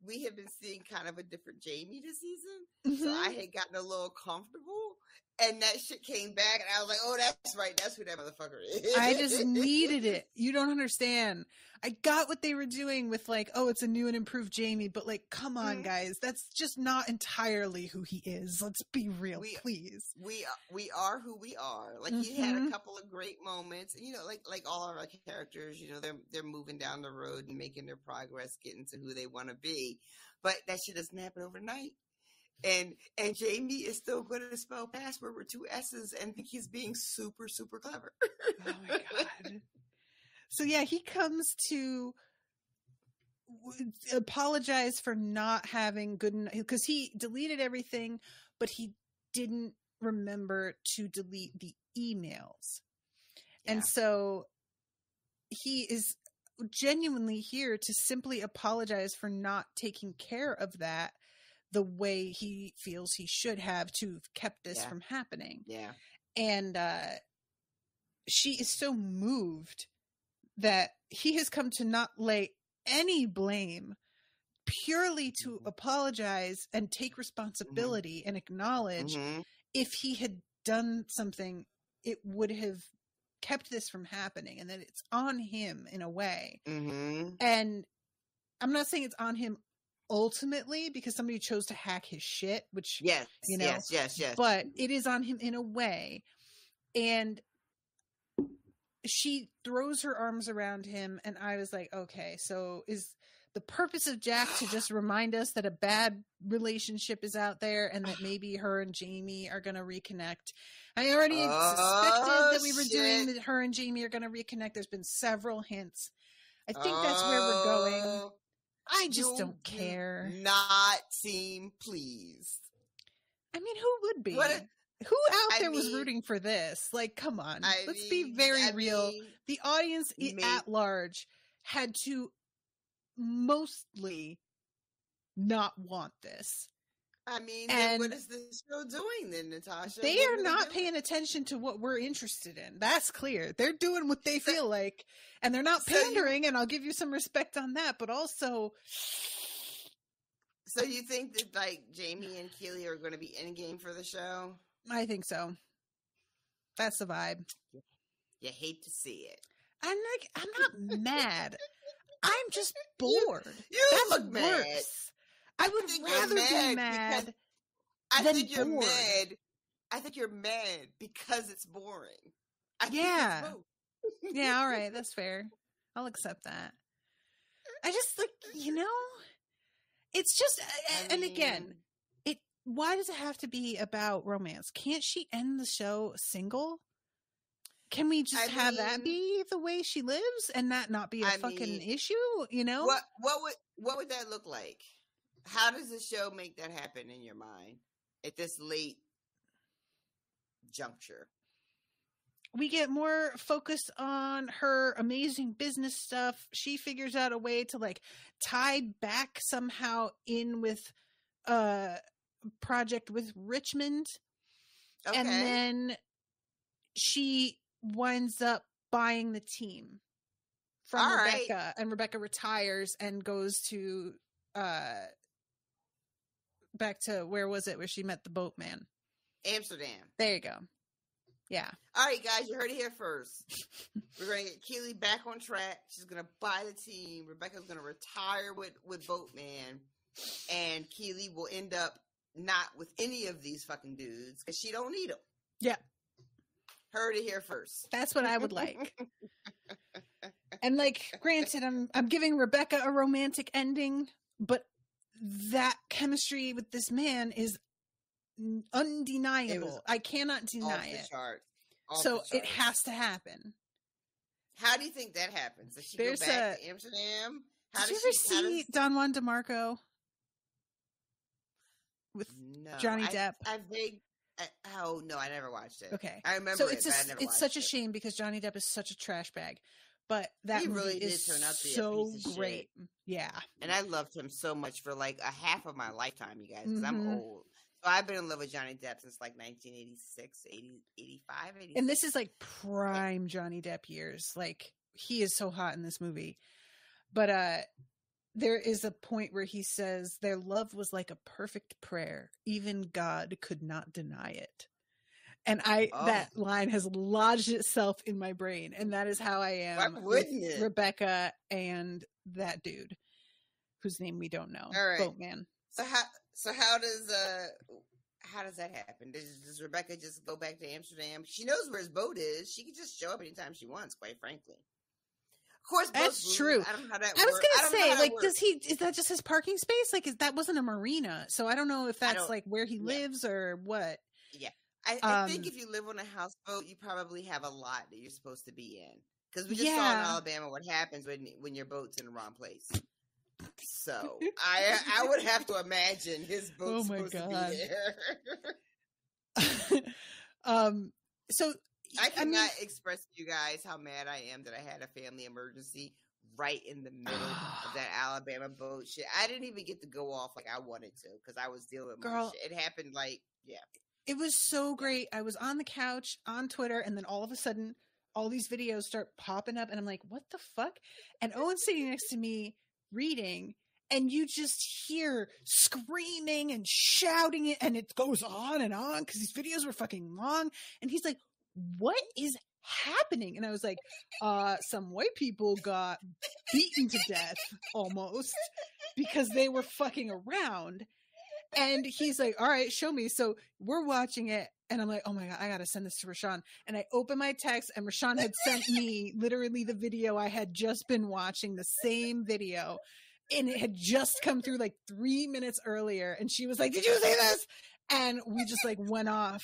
we have been seeing kind of a different Jaime this season. So I had gotten a little comfortable, and that shit came back, and I was like, oh, that's right. That's who that motherfucker is. I just needed it. You don't understand. I got what they were doing with like, oh, it's a new and improved Jaime, but like, come on, guys. That's just not entirely who he is. Let's be real, please. We are who we are. Like, he had a couple of great moments. You know, like all of our characters, you know, they're moving down the road and making their progress, getting to who they want to be. But that shit doesn't happen overnight. And Jaime is still going to spell password with two S's and think he's being super, super clever. Oh my God. So yeah, he comes to apologize for not having good enough, because he deleted everything, but he didn't remember to delete the emails. Yeah. And so he is genuinely here to simply apologize for not taking care of that the way he feels he should have to have kept this from happening. Yeah. And she is so moved that he has come to not lay any blame, purely to apologize and take responsibility and acknowledge if he had done something, it would have kept this from happening, and that it's on him in a way. And I'm not saying it's on him ultimately, because somebody chose to hack his shit, which, yes, but it is on him in a way. And she throws her arms around him, and I was like, okay, so is the purpose of Jack to just remind us that a bad relationship is out there, and that maybe her and Jaime are going to reconnect? I already suspected that we were doing that her and Jaime are going to reconnect. There's been several hints. I think that's where we're going. I just don't care. Not seem pleased. I mean, who would be? Who out there was rooting for this? Like, come on. Let's be very real. The audience at large had to mostly not want this. Then what is this show doing then, Natasha? They are not paying attention to what we're interested in. That's clear. They're doing what they feel like, and they're not pandering, and I'll give you some respect on that, but also... So you think that, like, Jaime and Keeley are going to be in game for the show? I think so. That's the vibe. You hate to see it. I'm not mad. I'm just bored. That's look mad. Worse. I would rather be mad than you're bored. mad. I think you're mad because it's boring. Yeah. Yeah, all right. That's fair. I'll accept that. I just, like, it's just, and again, why does it have to be about romance? Can't she end the show single? Can we just have that be the way she lives and that not be a fucking issue? What would that look like? How does the show make that happen in your mind at this late juncture? We get more focus on her amazing business stuff. She figures out a way to, like, tie back somehow in with project with Richmond. Okay. And then she winds up buying the team from Rebecca. Right. And Rebecca retires and goes to back to, where was it, where she met the boatman? Amsterdam. There you go. Yeah. All right, guys, you heard it here first. We're going to get Keeley back on track. She's going to buy the team. Rebecca's going to retire with Boatman. And Keeley will end up not with any of these fucking dudes because she don't need them. Yeah. Heard it here first. That's what I would like. And, like, granted, I'm giving Rebecca a romantic ending, but that chemistry with this man is undeniable. I cannot deny it. So it has to happen. How do you think that happens? Does she go back to Amsterdam? Did you ever see Don Juan DeMarco with Johnny Depp? Oh no, I never watched it. Okay, I remember. So it's such a shame because Johnny Depp is such a trash bag. But that movie really is turn out to be so great. Shit. Yeah. And I loved him so much for like a half of my lifetime, you guys, because I'm old. So I've been in love with Johnny Depp since like 1986, 85, 86. And this is like prime Johnny Depp years. Like, he is so hot in this movie. But there is a point where he says their love was like a perfect prayer. Even God could not deny it. And that line has lodged itself in my brain, and that is how I am with Rebecca and that dude, whose name we don't know, Boatman. So how does that happen? Does Rebecca just go back to Amsterdam? She knows where his boat is. She can just show up anytime she wants. Quite frankly, of course, that's true. I don't know how that works. I was gonna say, like, is that just his parking space? Like, that wasn't a marina, so I don't know if that's like where he lives or what. Yeah. I think if you live on a houseboat, you probably have a lot that you're supposed to be in. Because we just saw in Alabama what happens when your boat's in the wrong place. So I would have to imagine his boat's supposed to be there. So I cannot express to you guys how mad I am that I had a family emergency right in the middle of that Alabama boat shit. I didn't even get to go off like I wanted to because I was dealing with more shit. It happened It was so great. I was on the couch on Twitter, and then all of a sudden, all these videos start popping up, and I'm like, what the fuck? And Owen's sitting next to me reading, and you just hear screaming and shouting it, and it goes on because these videos were fucking long. And he's like, what is happening? And I was like, some white people got beaten to death almost because they were fucking around. And he's like, all right, show me. So we're watching it. And I'm like, oh my God, I got to send this to RoShawn. And I open my text, and RoShawn had sent me literally the video I had just been watching, the same video. And it had just come through like 3 minutes earlier. And she was like, did you see this? And we just like went off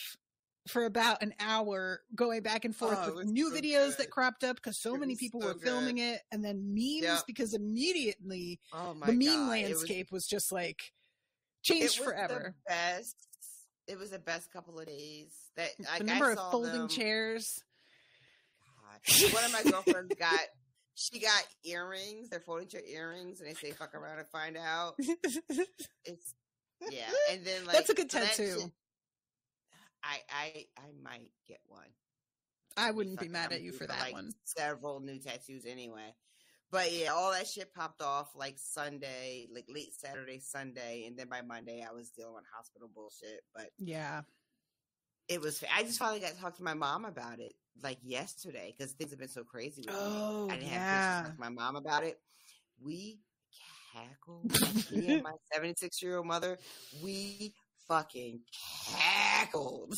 for about an hour going back and forth with new videos that cropped up because so many people were filming it. And then memes because immediately the meme landscape was just like, changed forever. The best It was the best couple of days. That the number of folding chairs. God. One of my girlfriends she got earrings. They're folding chair earrings, and they say "fuck around and find out." It's and then like that's a good tattoo. I might get one. I wouldn't be mad at you for that like one. Several new tattoos anyway. But yeah, all that shit popped off like Sunday, like late Saturday, Sunday, and then by Monday I was dealing with hospital bullshit. But yeah, it was. I just finally got to talk to my mom about it like yesterday because things have been so crazy with me. I didn't have to talk to my mom about it. We cackled. Me and my 76-year-old mother, we fucking cackled.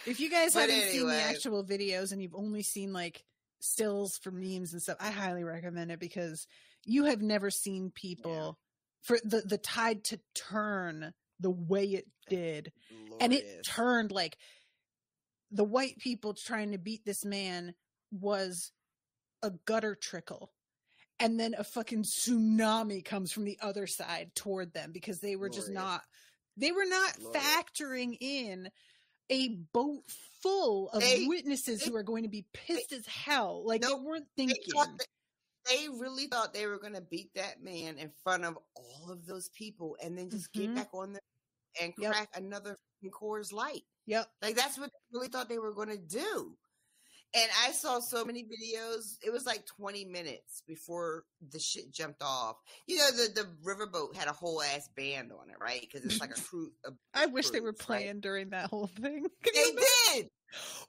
If you guys haven't seen the actual videos and you've only seen like stills for memes and stuff, I highly recommend it because you have never seen people for the tide to turn the way it did. Glorious. And it turned like the white people trying to beat this man was a gutter trickle. And then a fucking tsunami comes from the other side toward them because they were just not factoring in a boat full of witnesses who are going to be pissed as hell. Like, they weren't thinking. They really thought they were going to beat that man in front of all of those people and then just get back on there and crack another Coors Light. Yep. Like, that's what they really thought they were going to do. And I saw so many videos. It was like 20 minutes before the shit jumped off. You know, the riverboat had a whole ass band on it, right? Because it's like a cruise. I wish they were playing during that whole thing. They did.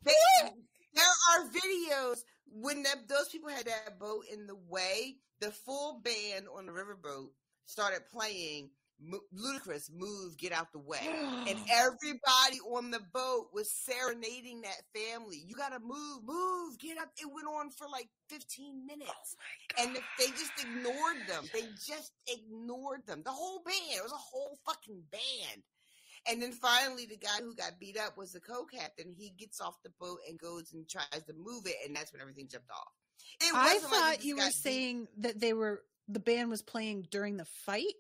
There are videos when those people had that boat in the way. The full band on the riverboat started playing Ludacris, Move, Get Out the Way. And everybody on the boat was serenading that family. You gotta move, get up. It went on for like 15 minutes. Oh, and they just ignored them. The whole band. It was a whole fucking band. And then finally the guy who got beat up was the co-captain. He gets off the boat and goes and tries to move it, and that's when everything jumped off. I thought you were saying that the band was playing during the fight.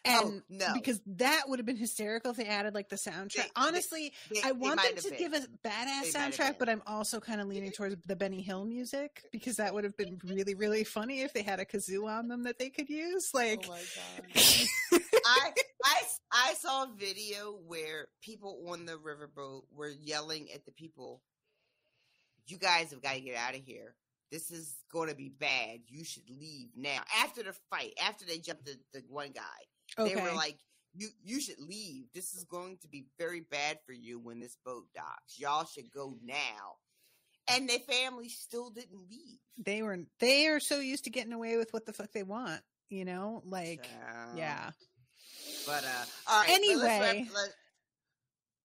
And no, because that would have been hysterical if they added like the soundtrack. Honestly, I want them to give a badass soundtrack, but I'm also kind of leaning towards the Benny Hill music because that would have been really, really funny if they had a kazoo on them that they could use. Like, oh my god! I saw a video where people on the riverboat were yelling at the people, "You guys have got to get out of here. This is going to be bad. You should leave now." After the fight, after they jumped the one guy. They were like, you should leave. This is going to be very bad for you when this boat docks. Y'all should go now. And their family still didn't leave. They are so used to getting away with what the fuck they want, you know? Like, yeah. But, all right. Anyway.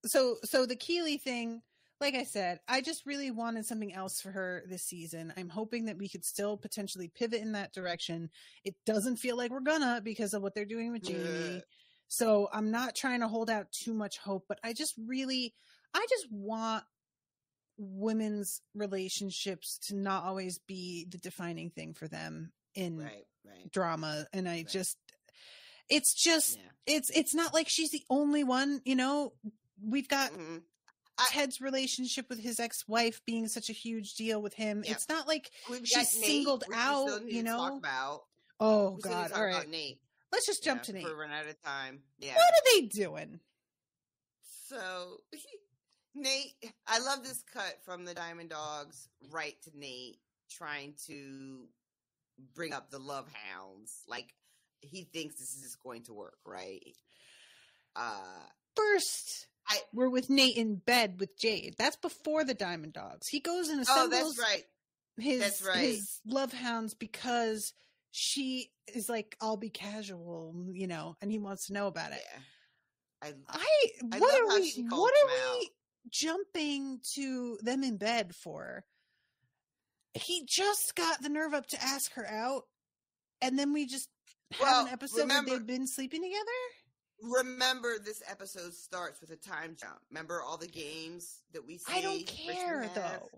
So the Keeley thing, like I said, I just really wanted something else for her this season. I'm hoping that we could still potentially pivot in that direction. It doesn't feel like we're gonna because of what they're doing with Jaime. So I'm not trying to hold out too much hope, but I just want women's relationships to not always be the defining thing for them in drama. And it's not like she's the only one, you know. We've got Ted's relationship with his ex-wife being such a huge deal with him. It's not like she's singled out, you know. Oh God! All right, let's just jump to Nate. We're running out of time. Yeah. What are they doing? So Nate, I love this cut from the Diamond Dogs right to Nate trying to bring up the love hounds. Like he thinks this is going to work, right? First. We're with Nate in bed with Jade. That's before the Diamond Dogs. He goes and assembles his love hounds because she is like, I'll be casual, you know, and he wants to know about it. Yeah. What are we jumping to them in bed for? He just got the nerve up to ask her out, and then we just have an episode where they've been sleeping together? Remember, this episode starts with a time jump. Remember all the games that we see? I don't care, though.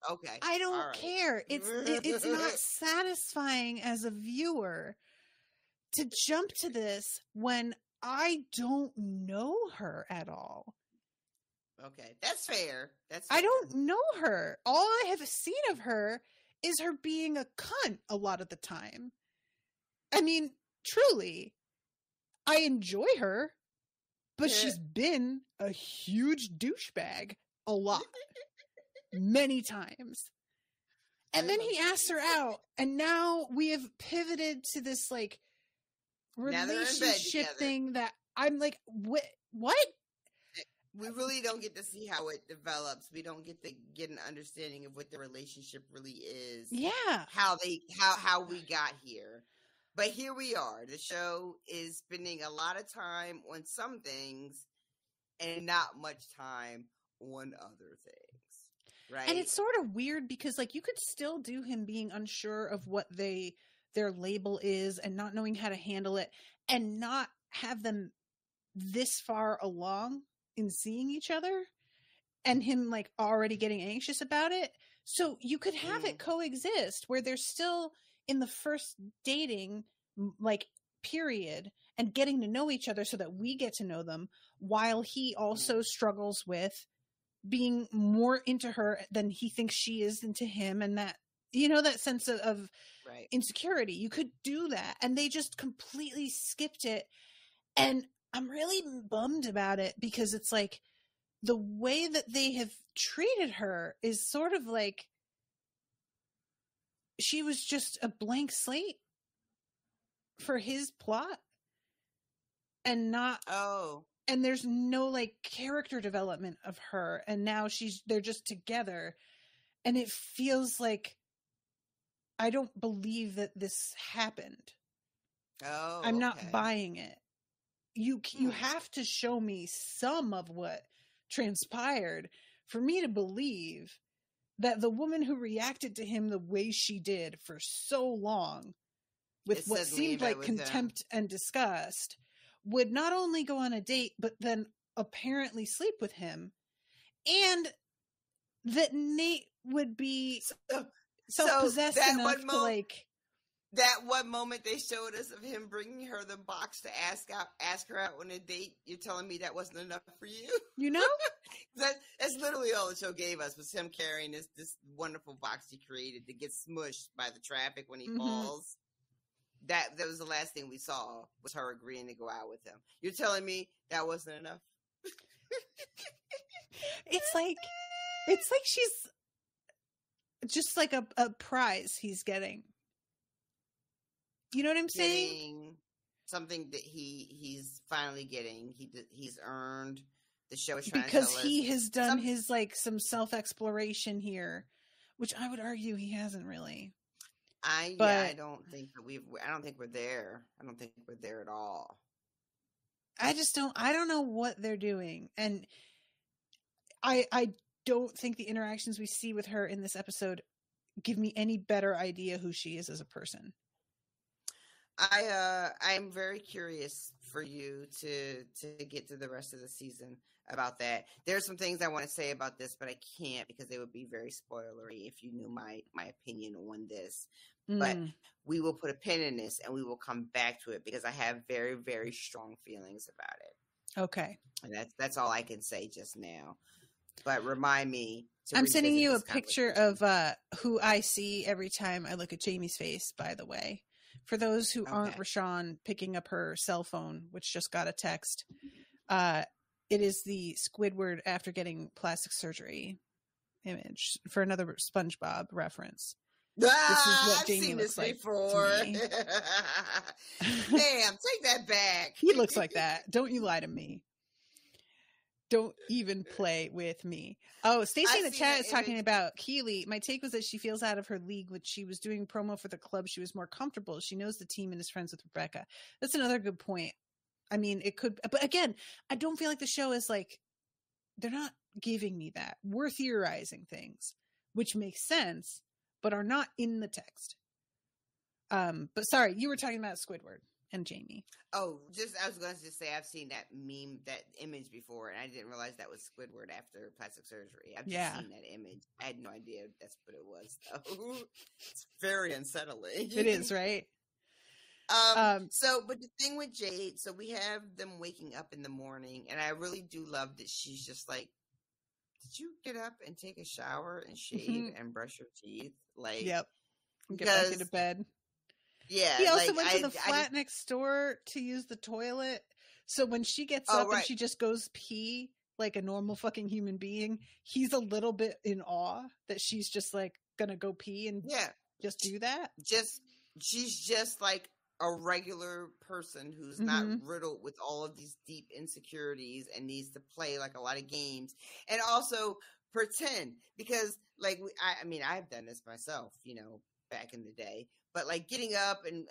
Okay. I don't care. It's not satisfying as a viewer to jump to this when I don't know her at all. Okay, that's fair. I don't know her. All I have seen of her is her being a cunt a lot of the time. I mean, truly, I enjoy her, but she's been a huge douchebag a lot, many times. And then he asks her out, and now we have pivoted to this like relationship thing that I'm like, what? We really don't get to see how it develops. We don't get to get an understanding of what the relationship really is. Yeah. How we got here. But here we are. The show is spending a lot of time on some things and not much time on other things. Right. And it's sort of weird because like you could still do him being unsure of what their label is and not knowing how to handle it and not have them this far along in seeing each other and him like already getting anxious about it. So you could have it coexist where they're still in the first dating like period and getting to know each other so that we get to know them while he also struggles with being more into her than he thinks she is into him. And that, you know, that sense of insecurity, you could do that. And they just completely skipped it. And I'm really bummed about it because it's like the way that they have treated her is sort of like she was just a blank slate for his plot and not and there's no like character development of her, and now they're just together and it feels like I don't believe that this happened. I'm not buying it. You have to show me some of what transpired for me to believe that the woman who reacted to him the way she did for so long with what seemed like contempt and disgust would not only go on a date, but then apparently sleep with him, and that Nate would be self-possessed enough to like... That one moment they showed us of him bringing her the box to ask her out on a date, you're telling me that wasn't enough for you? You know? That's literally all the show gave us, was him carrying this wonderful box he created to get smushed by the traffic when he falls. That was the last thing we saw, was her agreeing to go out with him. You're telling me that wasn't enough? It's like she's just like a prize he's getting. You know what I'm saying? Something that he's finally getting. He's earned. The show is trying because to tell he has done his like some self-exploration here, which I would argue he hasn't really. I don't think we're there. I don't think we're there at all. I don't know what they're doing, and I don't think the interactions we see with her in this episode give me any better idea who she is as a person. I'm very curious for you to get through the rest of the season about that. There's some things I want to say about this, but I can't because they would be very spoilery if you knew my opinion on this. But we will put a pin in this and we will come back to it because I have very, very strong feelings about it. Okay. And that's all I can say just now. But remind me to I'm sending you a picture of who I see every time I look at Jaime's face, by the way. For those who aren't RoShawn picking up her cell phone, which just got a text, it is the Squidward after getting plastic surgery image for another SpongeBob reference. This is what Jaime looks like before. Damn, take that back. He looks like that. Don't you lie to me. Don't even play with me. Oh, Stacey in the chat is talking about Keeley. My take was that she feels out of her league when she was doing promo for the club. She was more comfortable. She knows the team and is friends with Rebecca. That's another good point. I mean, it could, but again, I don't feel like the show is like, they're not giving me that. We're theorizing things, which makes sense, but are not in the text. But sorry, you were talking about Squidward and Jaime. Oh, I was going to just say I've seen that meme, that image before, and I didn't realize that was Squidward after plastic surgery. I've just seen that image. I had no idea that's what it was, though. It's very unsettling. It is, right? But the thing with Jade, so we have them waking up in the morning, and I really do love that she's just like, did you get up and take a shower and shave and brush your teeth? Like, yep. Get back into bed. Yeah. He also went to the flat next door to use the toilet. So when she gets up and she just goes pee like a normal fucking human being, he's a little bit in awe that she's just like gonna go pee and just do that. She's just like a regular person who's not riddled with all of these deep insecurities and needs to play like a lot of games and also pretend, because like I've done this myself, back in the day, but like getting up and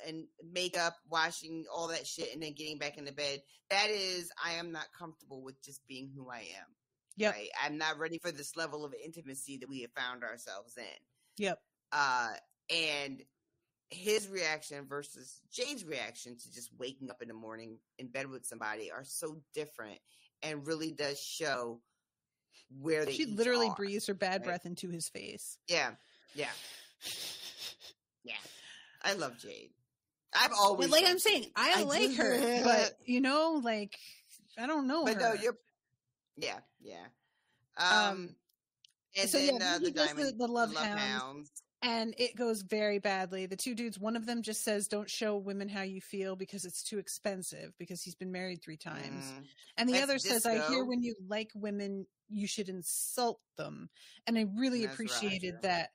makeup, washing, all that shit, and then getting back into bed, that is, I am not comfortable with just being who I am. Yep. Right? I'm not ready for this level of intimacy that we have found ourselves in. Yep. And his reaction versus Jade's reaction to just waking up in the morning in bed with somebody are so different, and really does show where they She literally breathes her bad breath into his face. Yeah. I love Jade. I've always I'm saying, I like her, but I don't know but her. No, you're and then he does the love hounds. And it goes very badly. The two dudes, one of them just says, don't show women how you feel because it's too expensive, because he's been married 3 times. And the other says, I hear when you like women, you should insult them. And I really appreciated that.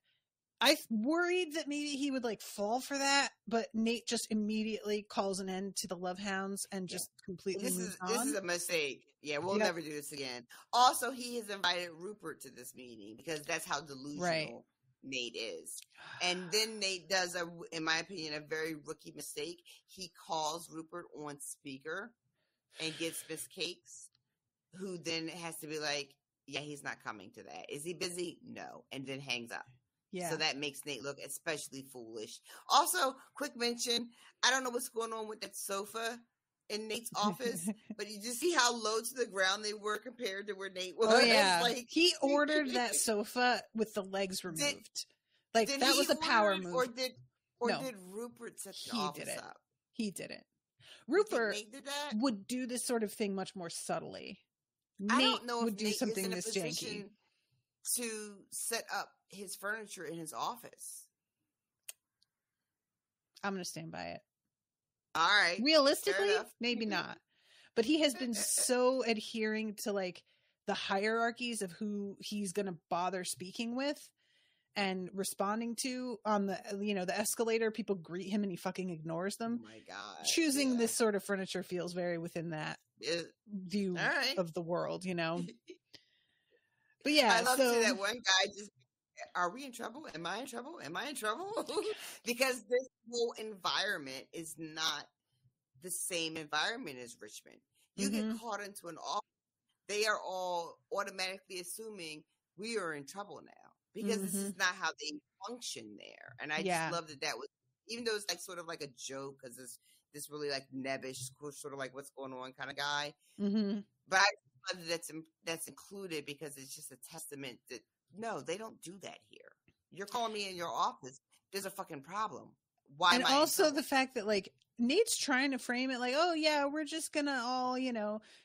I worried that maybe he would fall for that, but Nate just immediately calls an end to the love hounds and just completely moves on. This is a mistake. Yeah, we'll never do this again. Also, he has invited Rupert to this meeting because that's how delusional Nate is. And then Nate does in my opinion, a very rookie mistake. He calls Rupert on speaker and gets Miss Cakes, who then has to be like, yeah, he's not coming to that. Is he busy? No. And then hangs up. Yeah. So that makes Nate look especially foolish. Also, quick mention, I don't know what's going on with that sofa in Nate's office, but you just see how low to the ground they were compared to where Nate was. Oh, yeah. He ordered that sofa with the legs removed. That was a power move. Or did Rupert set the office up? He didn't. Rupert would do this sort of thing much more subtly. I don't know if would do Nate something is in a this position janky to set up his furniture in his office. I'm going to stand by it. All right. Realistically, maybe not. But he has been so adhering to the hierarchies of who he's going to bother speaking with and responding to on the escalator. People greet him and he fucking ignores them. Oh my God. Choosing this sort of furniture feels very within that view of the world, But yeah, I love to see that one guy just, are we in trouble? Am I in trouble? Am I in trouble? Because this whole environment is not the same environment as Richmond. You get caught into an office, they are all automatically assuming we are in trouble now, because this is not how they function there. And I just love that was, even though it's sort of like a joke, because it's this really nebbish, sort of what's going on kind of guy. But I love that that's included, because it's just a testament that no, they don't do that here. You're calling me in your office. There's a fucking problem. Why? And also the fact that Nate's trying to frame it oh yeah, we're just gonna all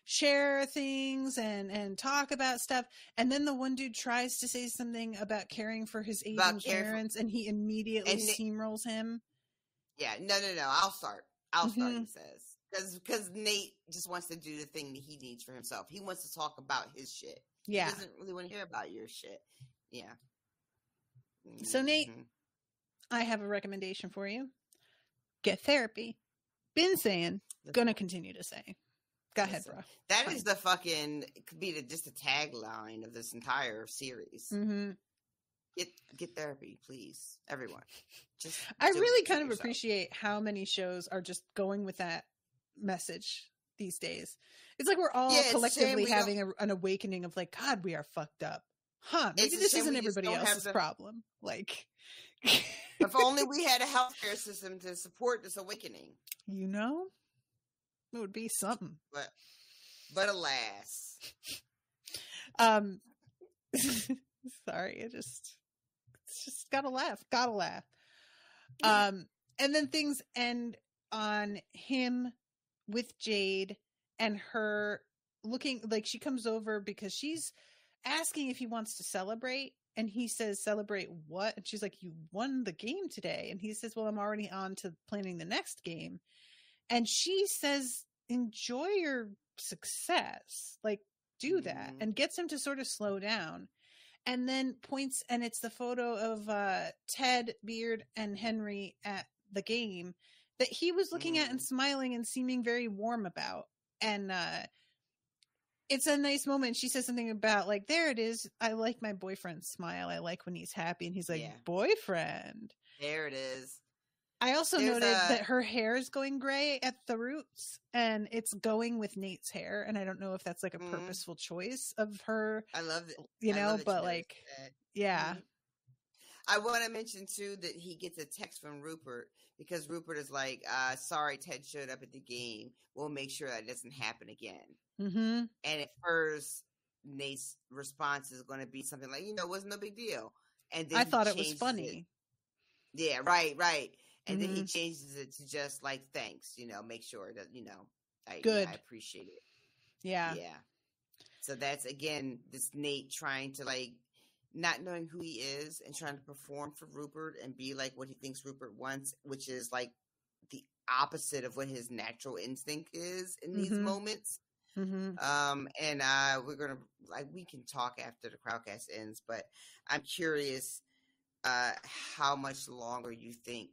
share things and talk about stuff, and then the one dude tries to say something about caring for his aging parents, and he immediately steamrolls him. Yeah, no. I'll start. He says, because Nate just wants to do the thing that he needs for himself. He wants to talk about his shit. Yeah, he doesn't really want to hear about your shit. Yeah. So Nate, I have a recommendation for you. Get therapy. Been saying, gonna continue to say. Go ahead, bro. That is the fucking, it could be just a tagline of this entire series. Get therapy, please, everyone. I really kind of appreciate how many shows are just going with that message these days. It's like we're all collectively having an awakening of God, we are fucked up. Huh, maybe this isn't everybody else's problem. If only we had a healthcare system to support this awakening. It would be something. But alas. Sorry, it's just gotta laugh. And then things end on him with Jade and her looking like she comes over because she's asking if he wants to celebrate. And he says, celebrate what? And she's like, you won the game today. And he says, well, I'm already on to planning the next game. And she says, enjoy your success. Like, do that. And gets him to sort of slow down. And then points, and it's the photo of Ted, Beard, and Henry at the game that he was looking at and smiling and seeming very warm about. And it's a nice moment. She says something about, like, there it is. I like my boyfriend's smile. I like when he's happy. And he's like, boyfriend. There it is. I also noted that her hair is going gray at the roots, and it's going with Nate's hair. And I don't know if that's like a purposeful choice of her. I love it. You know, but like, yeah. I want to mention too that he gets a text from Rupert because Rupert is like, sorry, Ted showed up at the game. We'll make sure that doesn't happen again. Mm-hmm. And at first, Nate's response is going to be something like, it wasn't no big deal. And then I thought it was funny. Yeah, right. And then he changes it to just like, thanks, make sure that, Good. I appreciate it. Yeah. Yeah. So that's, again, this Nate trying to, like, not knowing who he is and trying to perform for Rupert and be like what he thinks Rupert wants, which is like the opposite of what his natural instinct is in these moments. Mm-hmm. And we're going to, like, we can talk after the Crowdcast ends, but I'm curious how much longer you think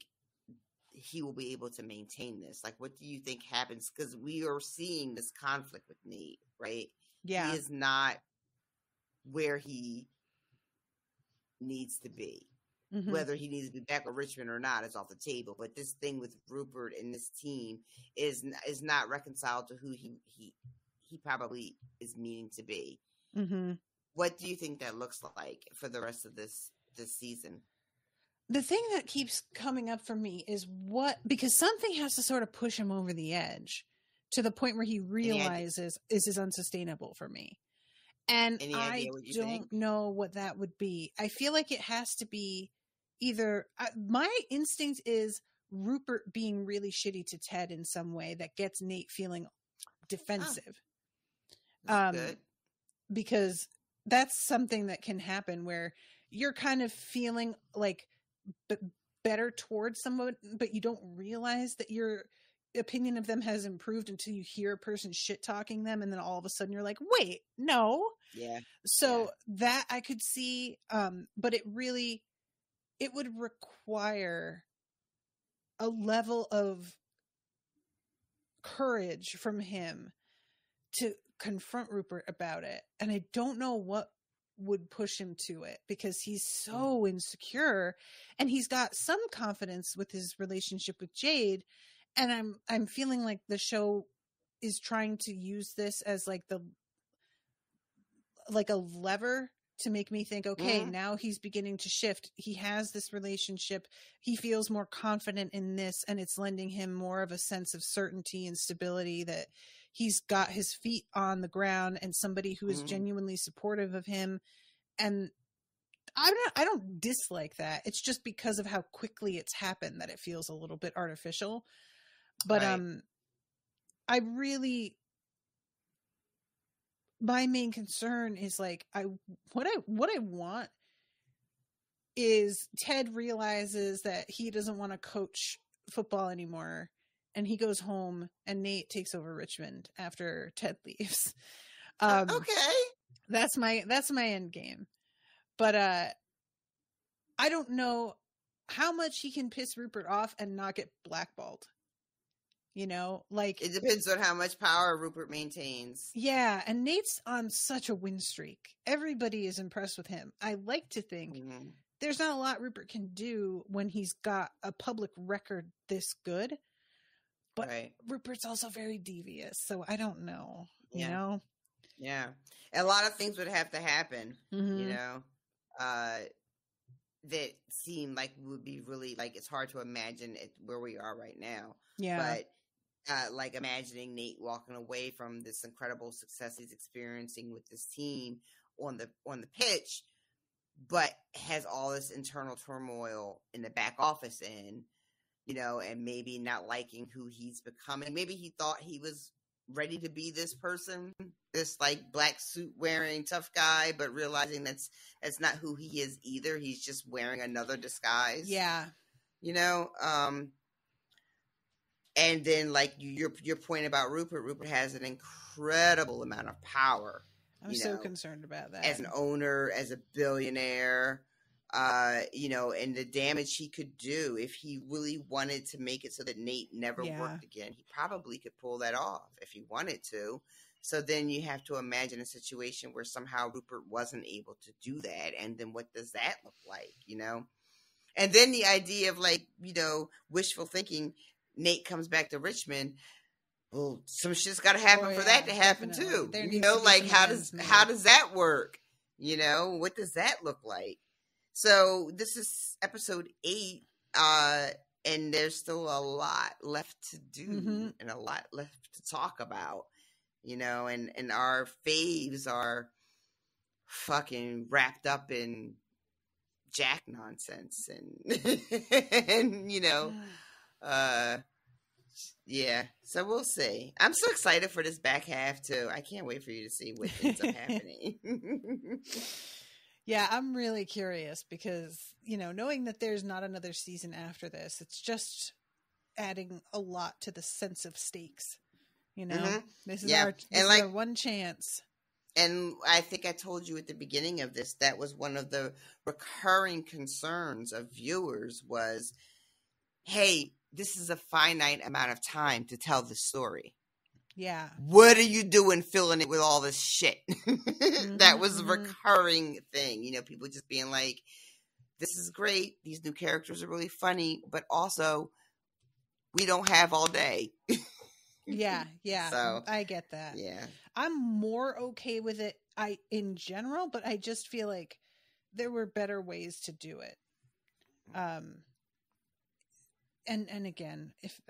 he will be able to maintain this. Like, what do you think happens? Because we are seeing this conflict with Nate, right? Yeah. He is not where he needs to be. Whether he needs to be back with Richmond or not is off the table. But this thing with Rupert and this team is not reconciled to who he probably is meaning to be. What do you think that looks like for the rest of this season? The thing that keeps coming up for me is because something has to sort of push him over the edge to the point where he realizes this is unsustainable for me. And I don't know what that would be. I feel like it has to be either my instinct is Rupert being really shitty to Ted in some way that gets Nate feeling defensive. Good. Because that's something that can happen where you're kind of feeling like better towards someone, but you don't realize that your opinion of them has improved until you hear a person shit talking them, and then all of a sudden you're like, wait, no. Yeah. So that I could see, but it would require a level of courage from him to confront Rupert about it, and I don't know what would push him to it because he's so insecure, and he's got some confidence with his relationship with Jade, and I'm feeling like the show is trying to use this as like a lever to make me think, okay, now he's beginning to shift. He has this relationship. He feels more confident in this, and it's lending him more of a sense of certainty and stability that he's got his feet on the ground and somebody who is genuinely supportive of him. And I don't dislike that. It's just because of how quickly it's happened that it feels a little bit artificial. But I really, my main concern is like what I want is Ted realizes that he doesn't want to coach football anymore, and he goes home, and Nate takes over Richmond after Ted leaves. Okay, that's my end game. But I don't know how much he can piss Rupert off and not get blackballed. Like it depends on how much power Rupert maintains. Yeah, and Nate's on such a win streak. Everybody is impressed with him. I like to think there's not a lot Rupert can do when he's got a public record this good. But Rupert's also very devious, so I don't know. You know? Yeah. A lot of things would have to happen, that seem like would be really, like, it's hard to imagine where we are right now. Yeah. But like imagining Nate walking away from this incredible success he's experiencing with this team on the pitch, but has all this internal turmoil in the back office and maybe not liking who he's becoming. Maybe he thought he was ready to be this person, this like black suit wearing tough guy, but realizing that's not who he is either. He's just wearing another disguise. Yeah. And then like your point about Rupert has an incredible amount of power. I'm so concerned about that. As an owner, as a billionaire, and the damage he could do if he really wanted to make it so that Nate never worked again. He probably could pull that off if he wanted to. So then you have to imagine a situation where somehow Rupert wasn't able to do that. And then what does that look like, And then the idea of like, wishful thinking, Nate comes back to Richmond. Well, some shit's got to happen for that to happen too. Like how does that work? What does that look like? So this is episode 8, and there's still a lot left to do and a lot left to talk about, and our faves are fucking wrapped up in Jack nonsense and yeah. So we'll see. I'm so excited for this back half too. I can't wait for you to see what ends up happening. Yeah, I'm really curious because, knowing that there's not another season after this, it's just adding a lot to the sense of stakes. This is our one chance. And I think I told you at the beginning of this, that was one of the recurring concerns of viewers was, hey, this is a finite amount of time to tell the story. Yeah. What are you doing filling it with all this shit? That was a recurring thing. People just being like, this is great. These new characters are really funny, but also we don't have all day. Yeah. So I get that. Yeah. I'm more okay with it in general, but I just feel like there were better ways to do it. And again, if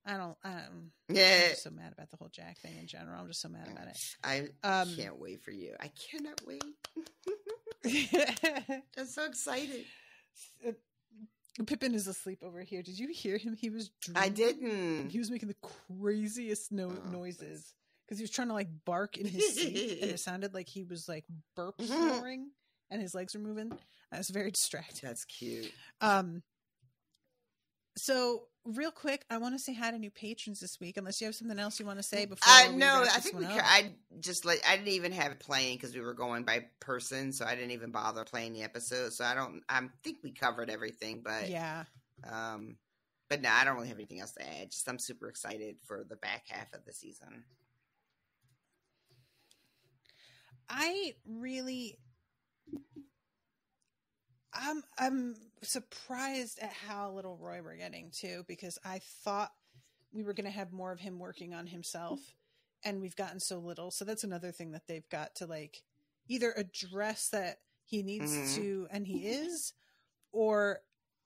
I'm just so mad about the whole Jack thing in general. I'm just so mad about it. I can't wait for you. I cannot wait. I'm so excited. Pippin is asleep over here. Did you hear him? He was dreaming. I didn't. He was making the craziest noises because he was trying to like bark in his sleep, and it sounded like he was like burp snoring, and his legs were moving. I was very distracted. That's cute. So real quick, I want to say hi to new patrons this week. Unless you have something else you want to say before. No, I think I didn't even have it playing because we were going by person, so I didn't even bother playing the episode. So I think we covered everything, but yeah. But no, I don't really have anything else to add. Just I'm super excited for the back half of the season. I'm surprised at how little Roy we're getting too, because I thought we were going to have more of him working on himself, and we've gotten so little. So that's another thing that they've got to like either address that he needs to, and he is, or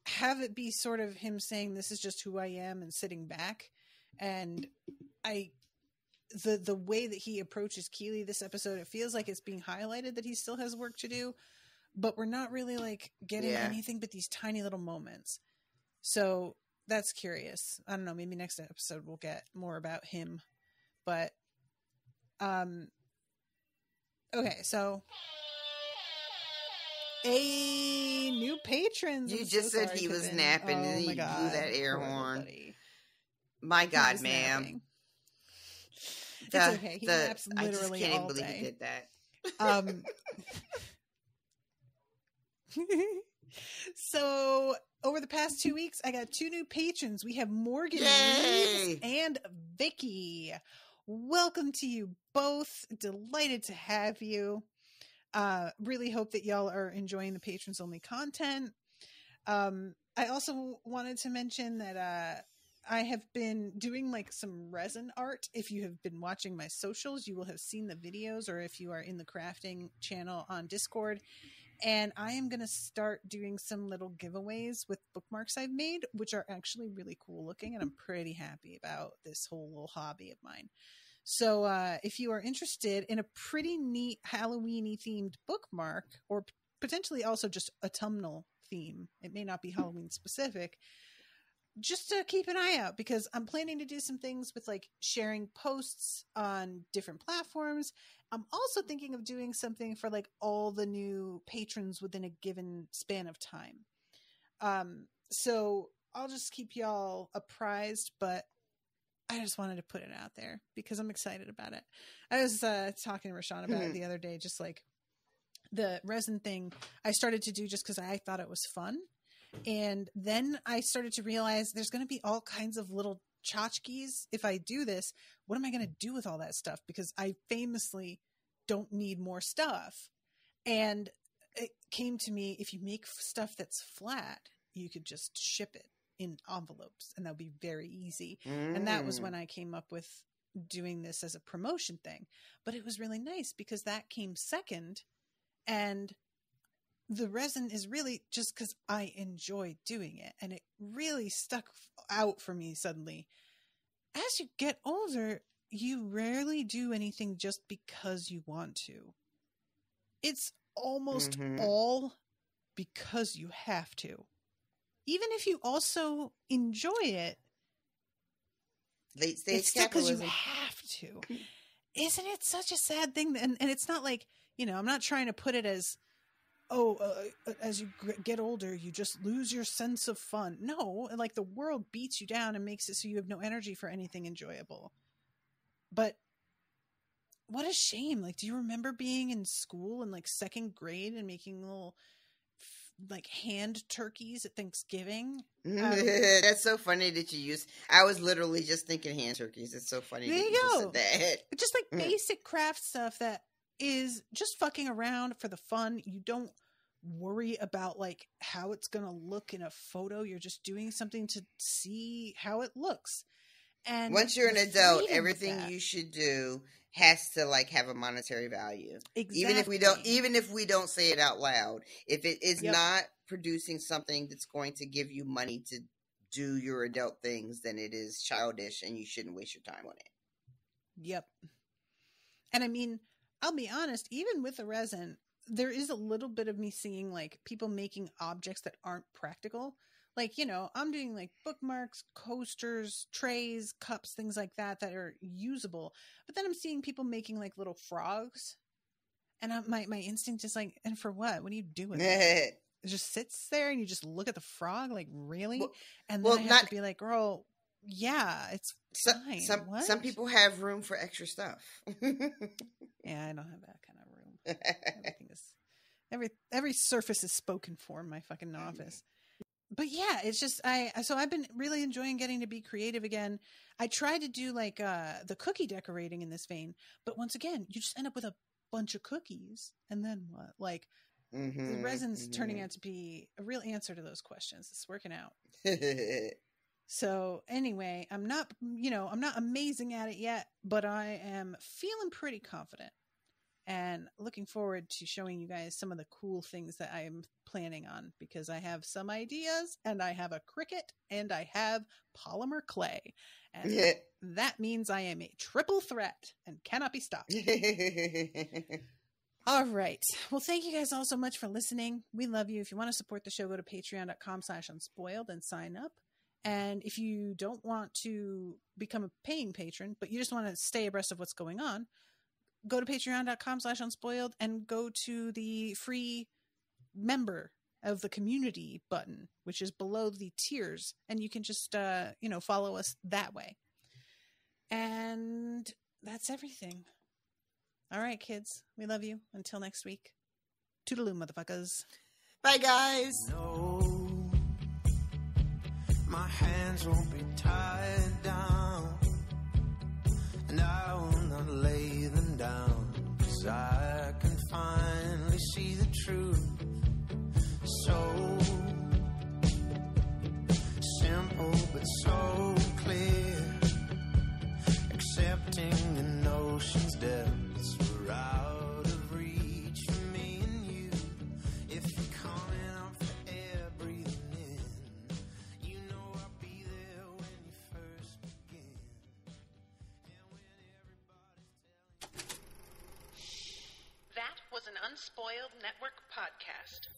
have it be sort of him saying, this is just who I am, and sitting back. And the way that he approaches Keeley this episode, it feels like it's being highlighted that he still has work to do. But we're not really like getting anything but these tiny little moments. So that's curious. I don't know. Maybe next episode we'll get more about him. But, okay. So a new patron. You just said he was napping and he blew that air horn. My God, ma'am. It's okay. He naps literally all day. I just can't believe he did that. So over the past 2 weeks, I got 2 new patrons. We have Morgan Reeves and Vicky. Welcome to you both. Delighted to have you. Really hope that y'all are enjoying the patrons only content. I also wanted to mention that I have been doing like some resin art. If you have been watching my socials, you will have seen the videos, or if you are in the crafting channel on Discord. And I am going to start doing some little giveaways with bookmarks I've made, which are actually really cool looking. And I'm pretty happy about this whole little hobby of mine. So if you are interested in a pretty neat Halloween-y themed bookmark, or potentially also just autumnal theme. It may not be Halloween specific. Just to keep an eye out, because I'm planning to do some things with like sharing posts on different platforms. I'm also thinking of doing something for like all the new patrons within a given span of time. So I'll just keep y'all apprised, but I just wanted to put it out there because I'm excited about it. I was talking to RoShawn about it the other day, just like the resin thing I started to do just because I thought it was fun. And then I started to realize there's going to be all kinds of little tchotchkes. If I do this, what am I going to do with all that stuff? Because I famously don't need more stuff. And it came to me, if you make stuff that's flat, you could just ship it in envelopes and that would be very easy. And that was when I came up with doing this as a promotion thing. But it was really nice because that came second. And the resin is really just because I enjoy doing it. And it really stuck out for me suddenly. As you get older, you rarely do anything just because you want to. It's almost all because you have to. Even if you also enjoy it, late stage it's still because you have to. Isn't it such a sad thing? And it's not like, I'm not trying to put it as, as you get older, you just lose your sense of fun. No, like the world beats you down and makes it so you have no energy for anything enjoyable. But what a shame. Like, do you remember being in school in like second grade and making little like hand turkeys at Thanksgiving? That's so funny that you use. I was literally just thinking hand turkeys. It's so funny. There that you go. Just said that. Just like basic craft stuff that is just fucking around for the fun. You don't worry about like how it's gonna look in a photo. You're just doing something to see how it looks. And once you're an adult, everything you should do has to like have a monetary value. Exactly. Even if we don't say it out loud, if it is not producing something that's going to give you money to do your adult things, then it is childish and you shouldn't waste your time on it. Yep. And I mean, I'll be honest, even with the resin, there is a little bit of me seeing like people making objects that aren't practical. Like, I'm doing like bookmarks, coasters, trays, cups, things like that are usable. But then I'm seeing people making like little frogs. And my instinct is like, and for what? What do you do with it? It just sits there and you just look at the frog like, really? And then I have to be like, girl, yeah, it's fine. Some people have room for extra stuff. Yeah, I don't have that kind of room. Everything is every surface is spoken for in my fucking office. But yeah, it's just so I've been really enjoying getting to be creative again. I tried to do like the cookie decorating in this vein, but once again, you just end up with a bunch of cookies, and then what? Like the resin's turning out to be a real answer to those questions. It's working out. So anyway, I'm not amazing at it yet, but I am feeling pretty confident and looking forward to showing you guys some of the cool things that I'm planning on, because I have some ideas and I have a Cricut and I have polymer clay. And that means I am a triple threat and cannot be stopped. All right. Well, thank you guys all so much for listening. We love you. If you want to support the show, go to patreon.com/unspoiled and sign up. And if you don't want to become a paying patron, but you just want to stay abreast of what's going on, go to patreon.com/unspoiled and go to the free member of the community button, which is below the tiers. And you can just, follow us that way. And that's everything. All right, kids. We love you. Until next week. Toodaloo, motherfuckers. Bye, guys. No, my hands won't be tied down, and I will not lay them down, 'cause I can finally see the truth. So simple but so clear, accepting the ocean's depths were out of reach for me and you. If you're coming up for air, breathing in, you know I'll be there when you first begin. And when everybody's telling. That was an Unspoiled Network podcast.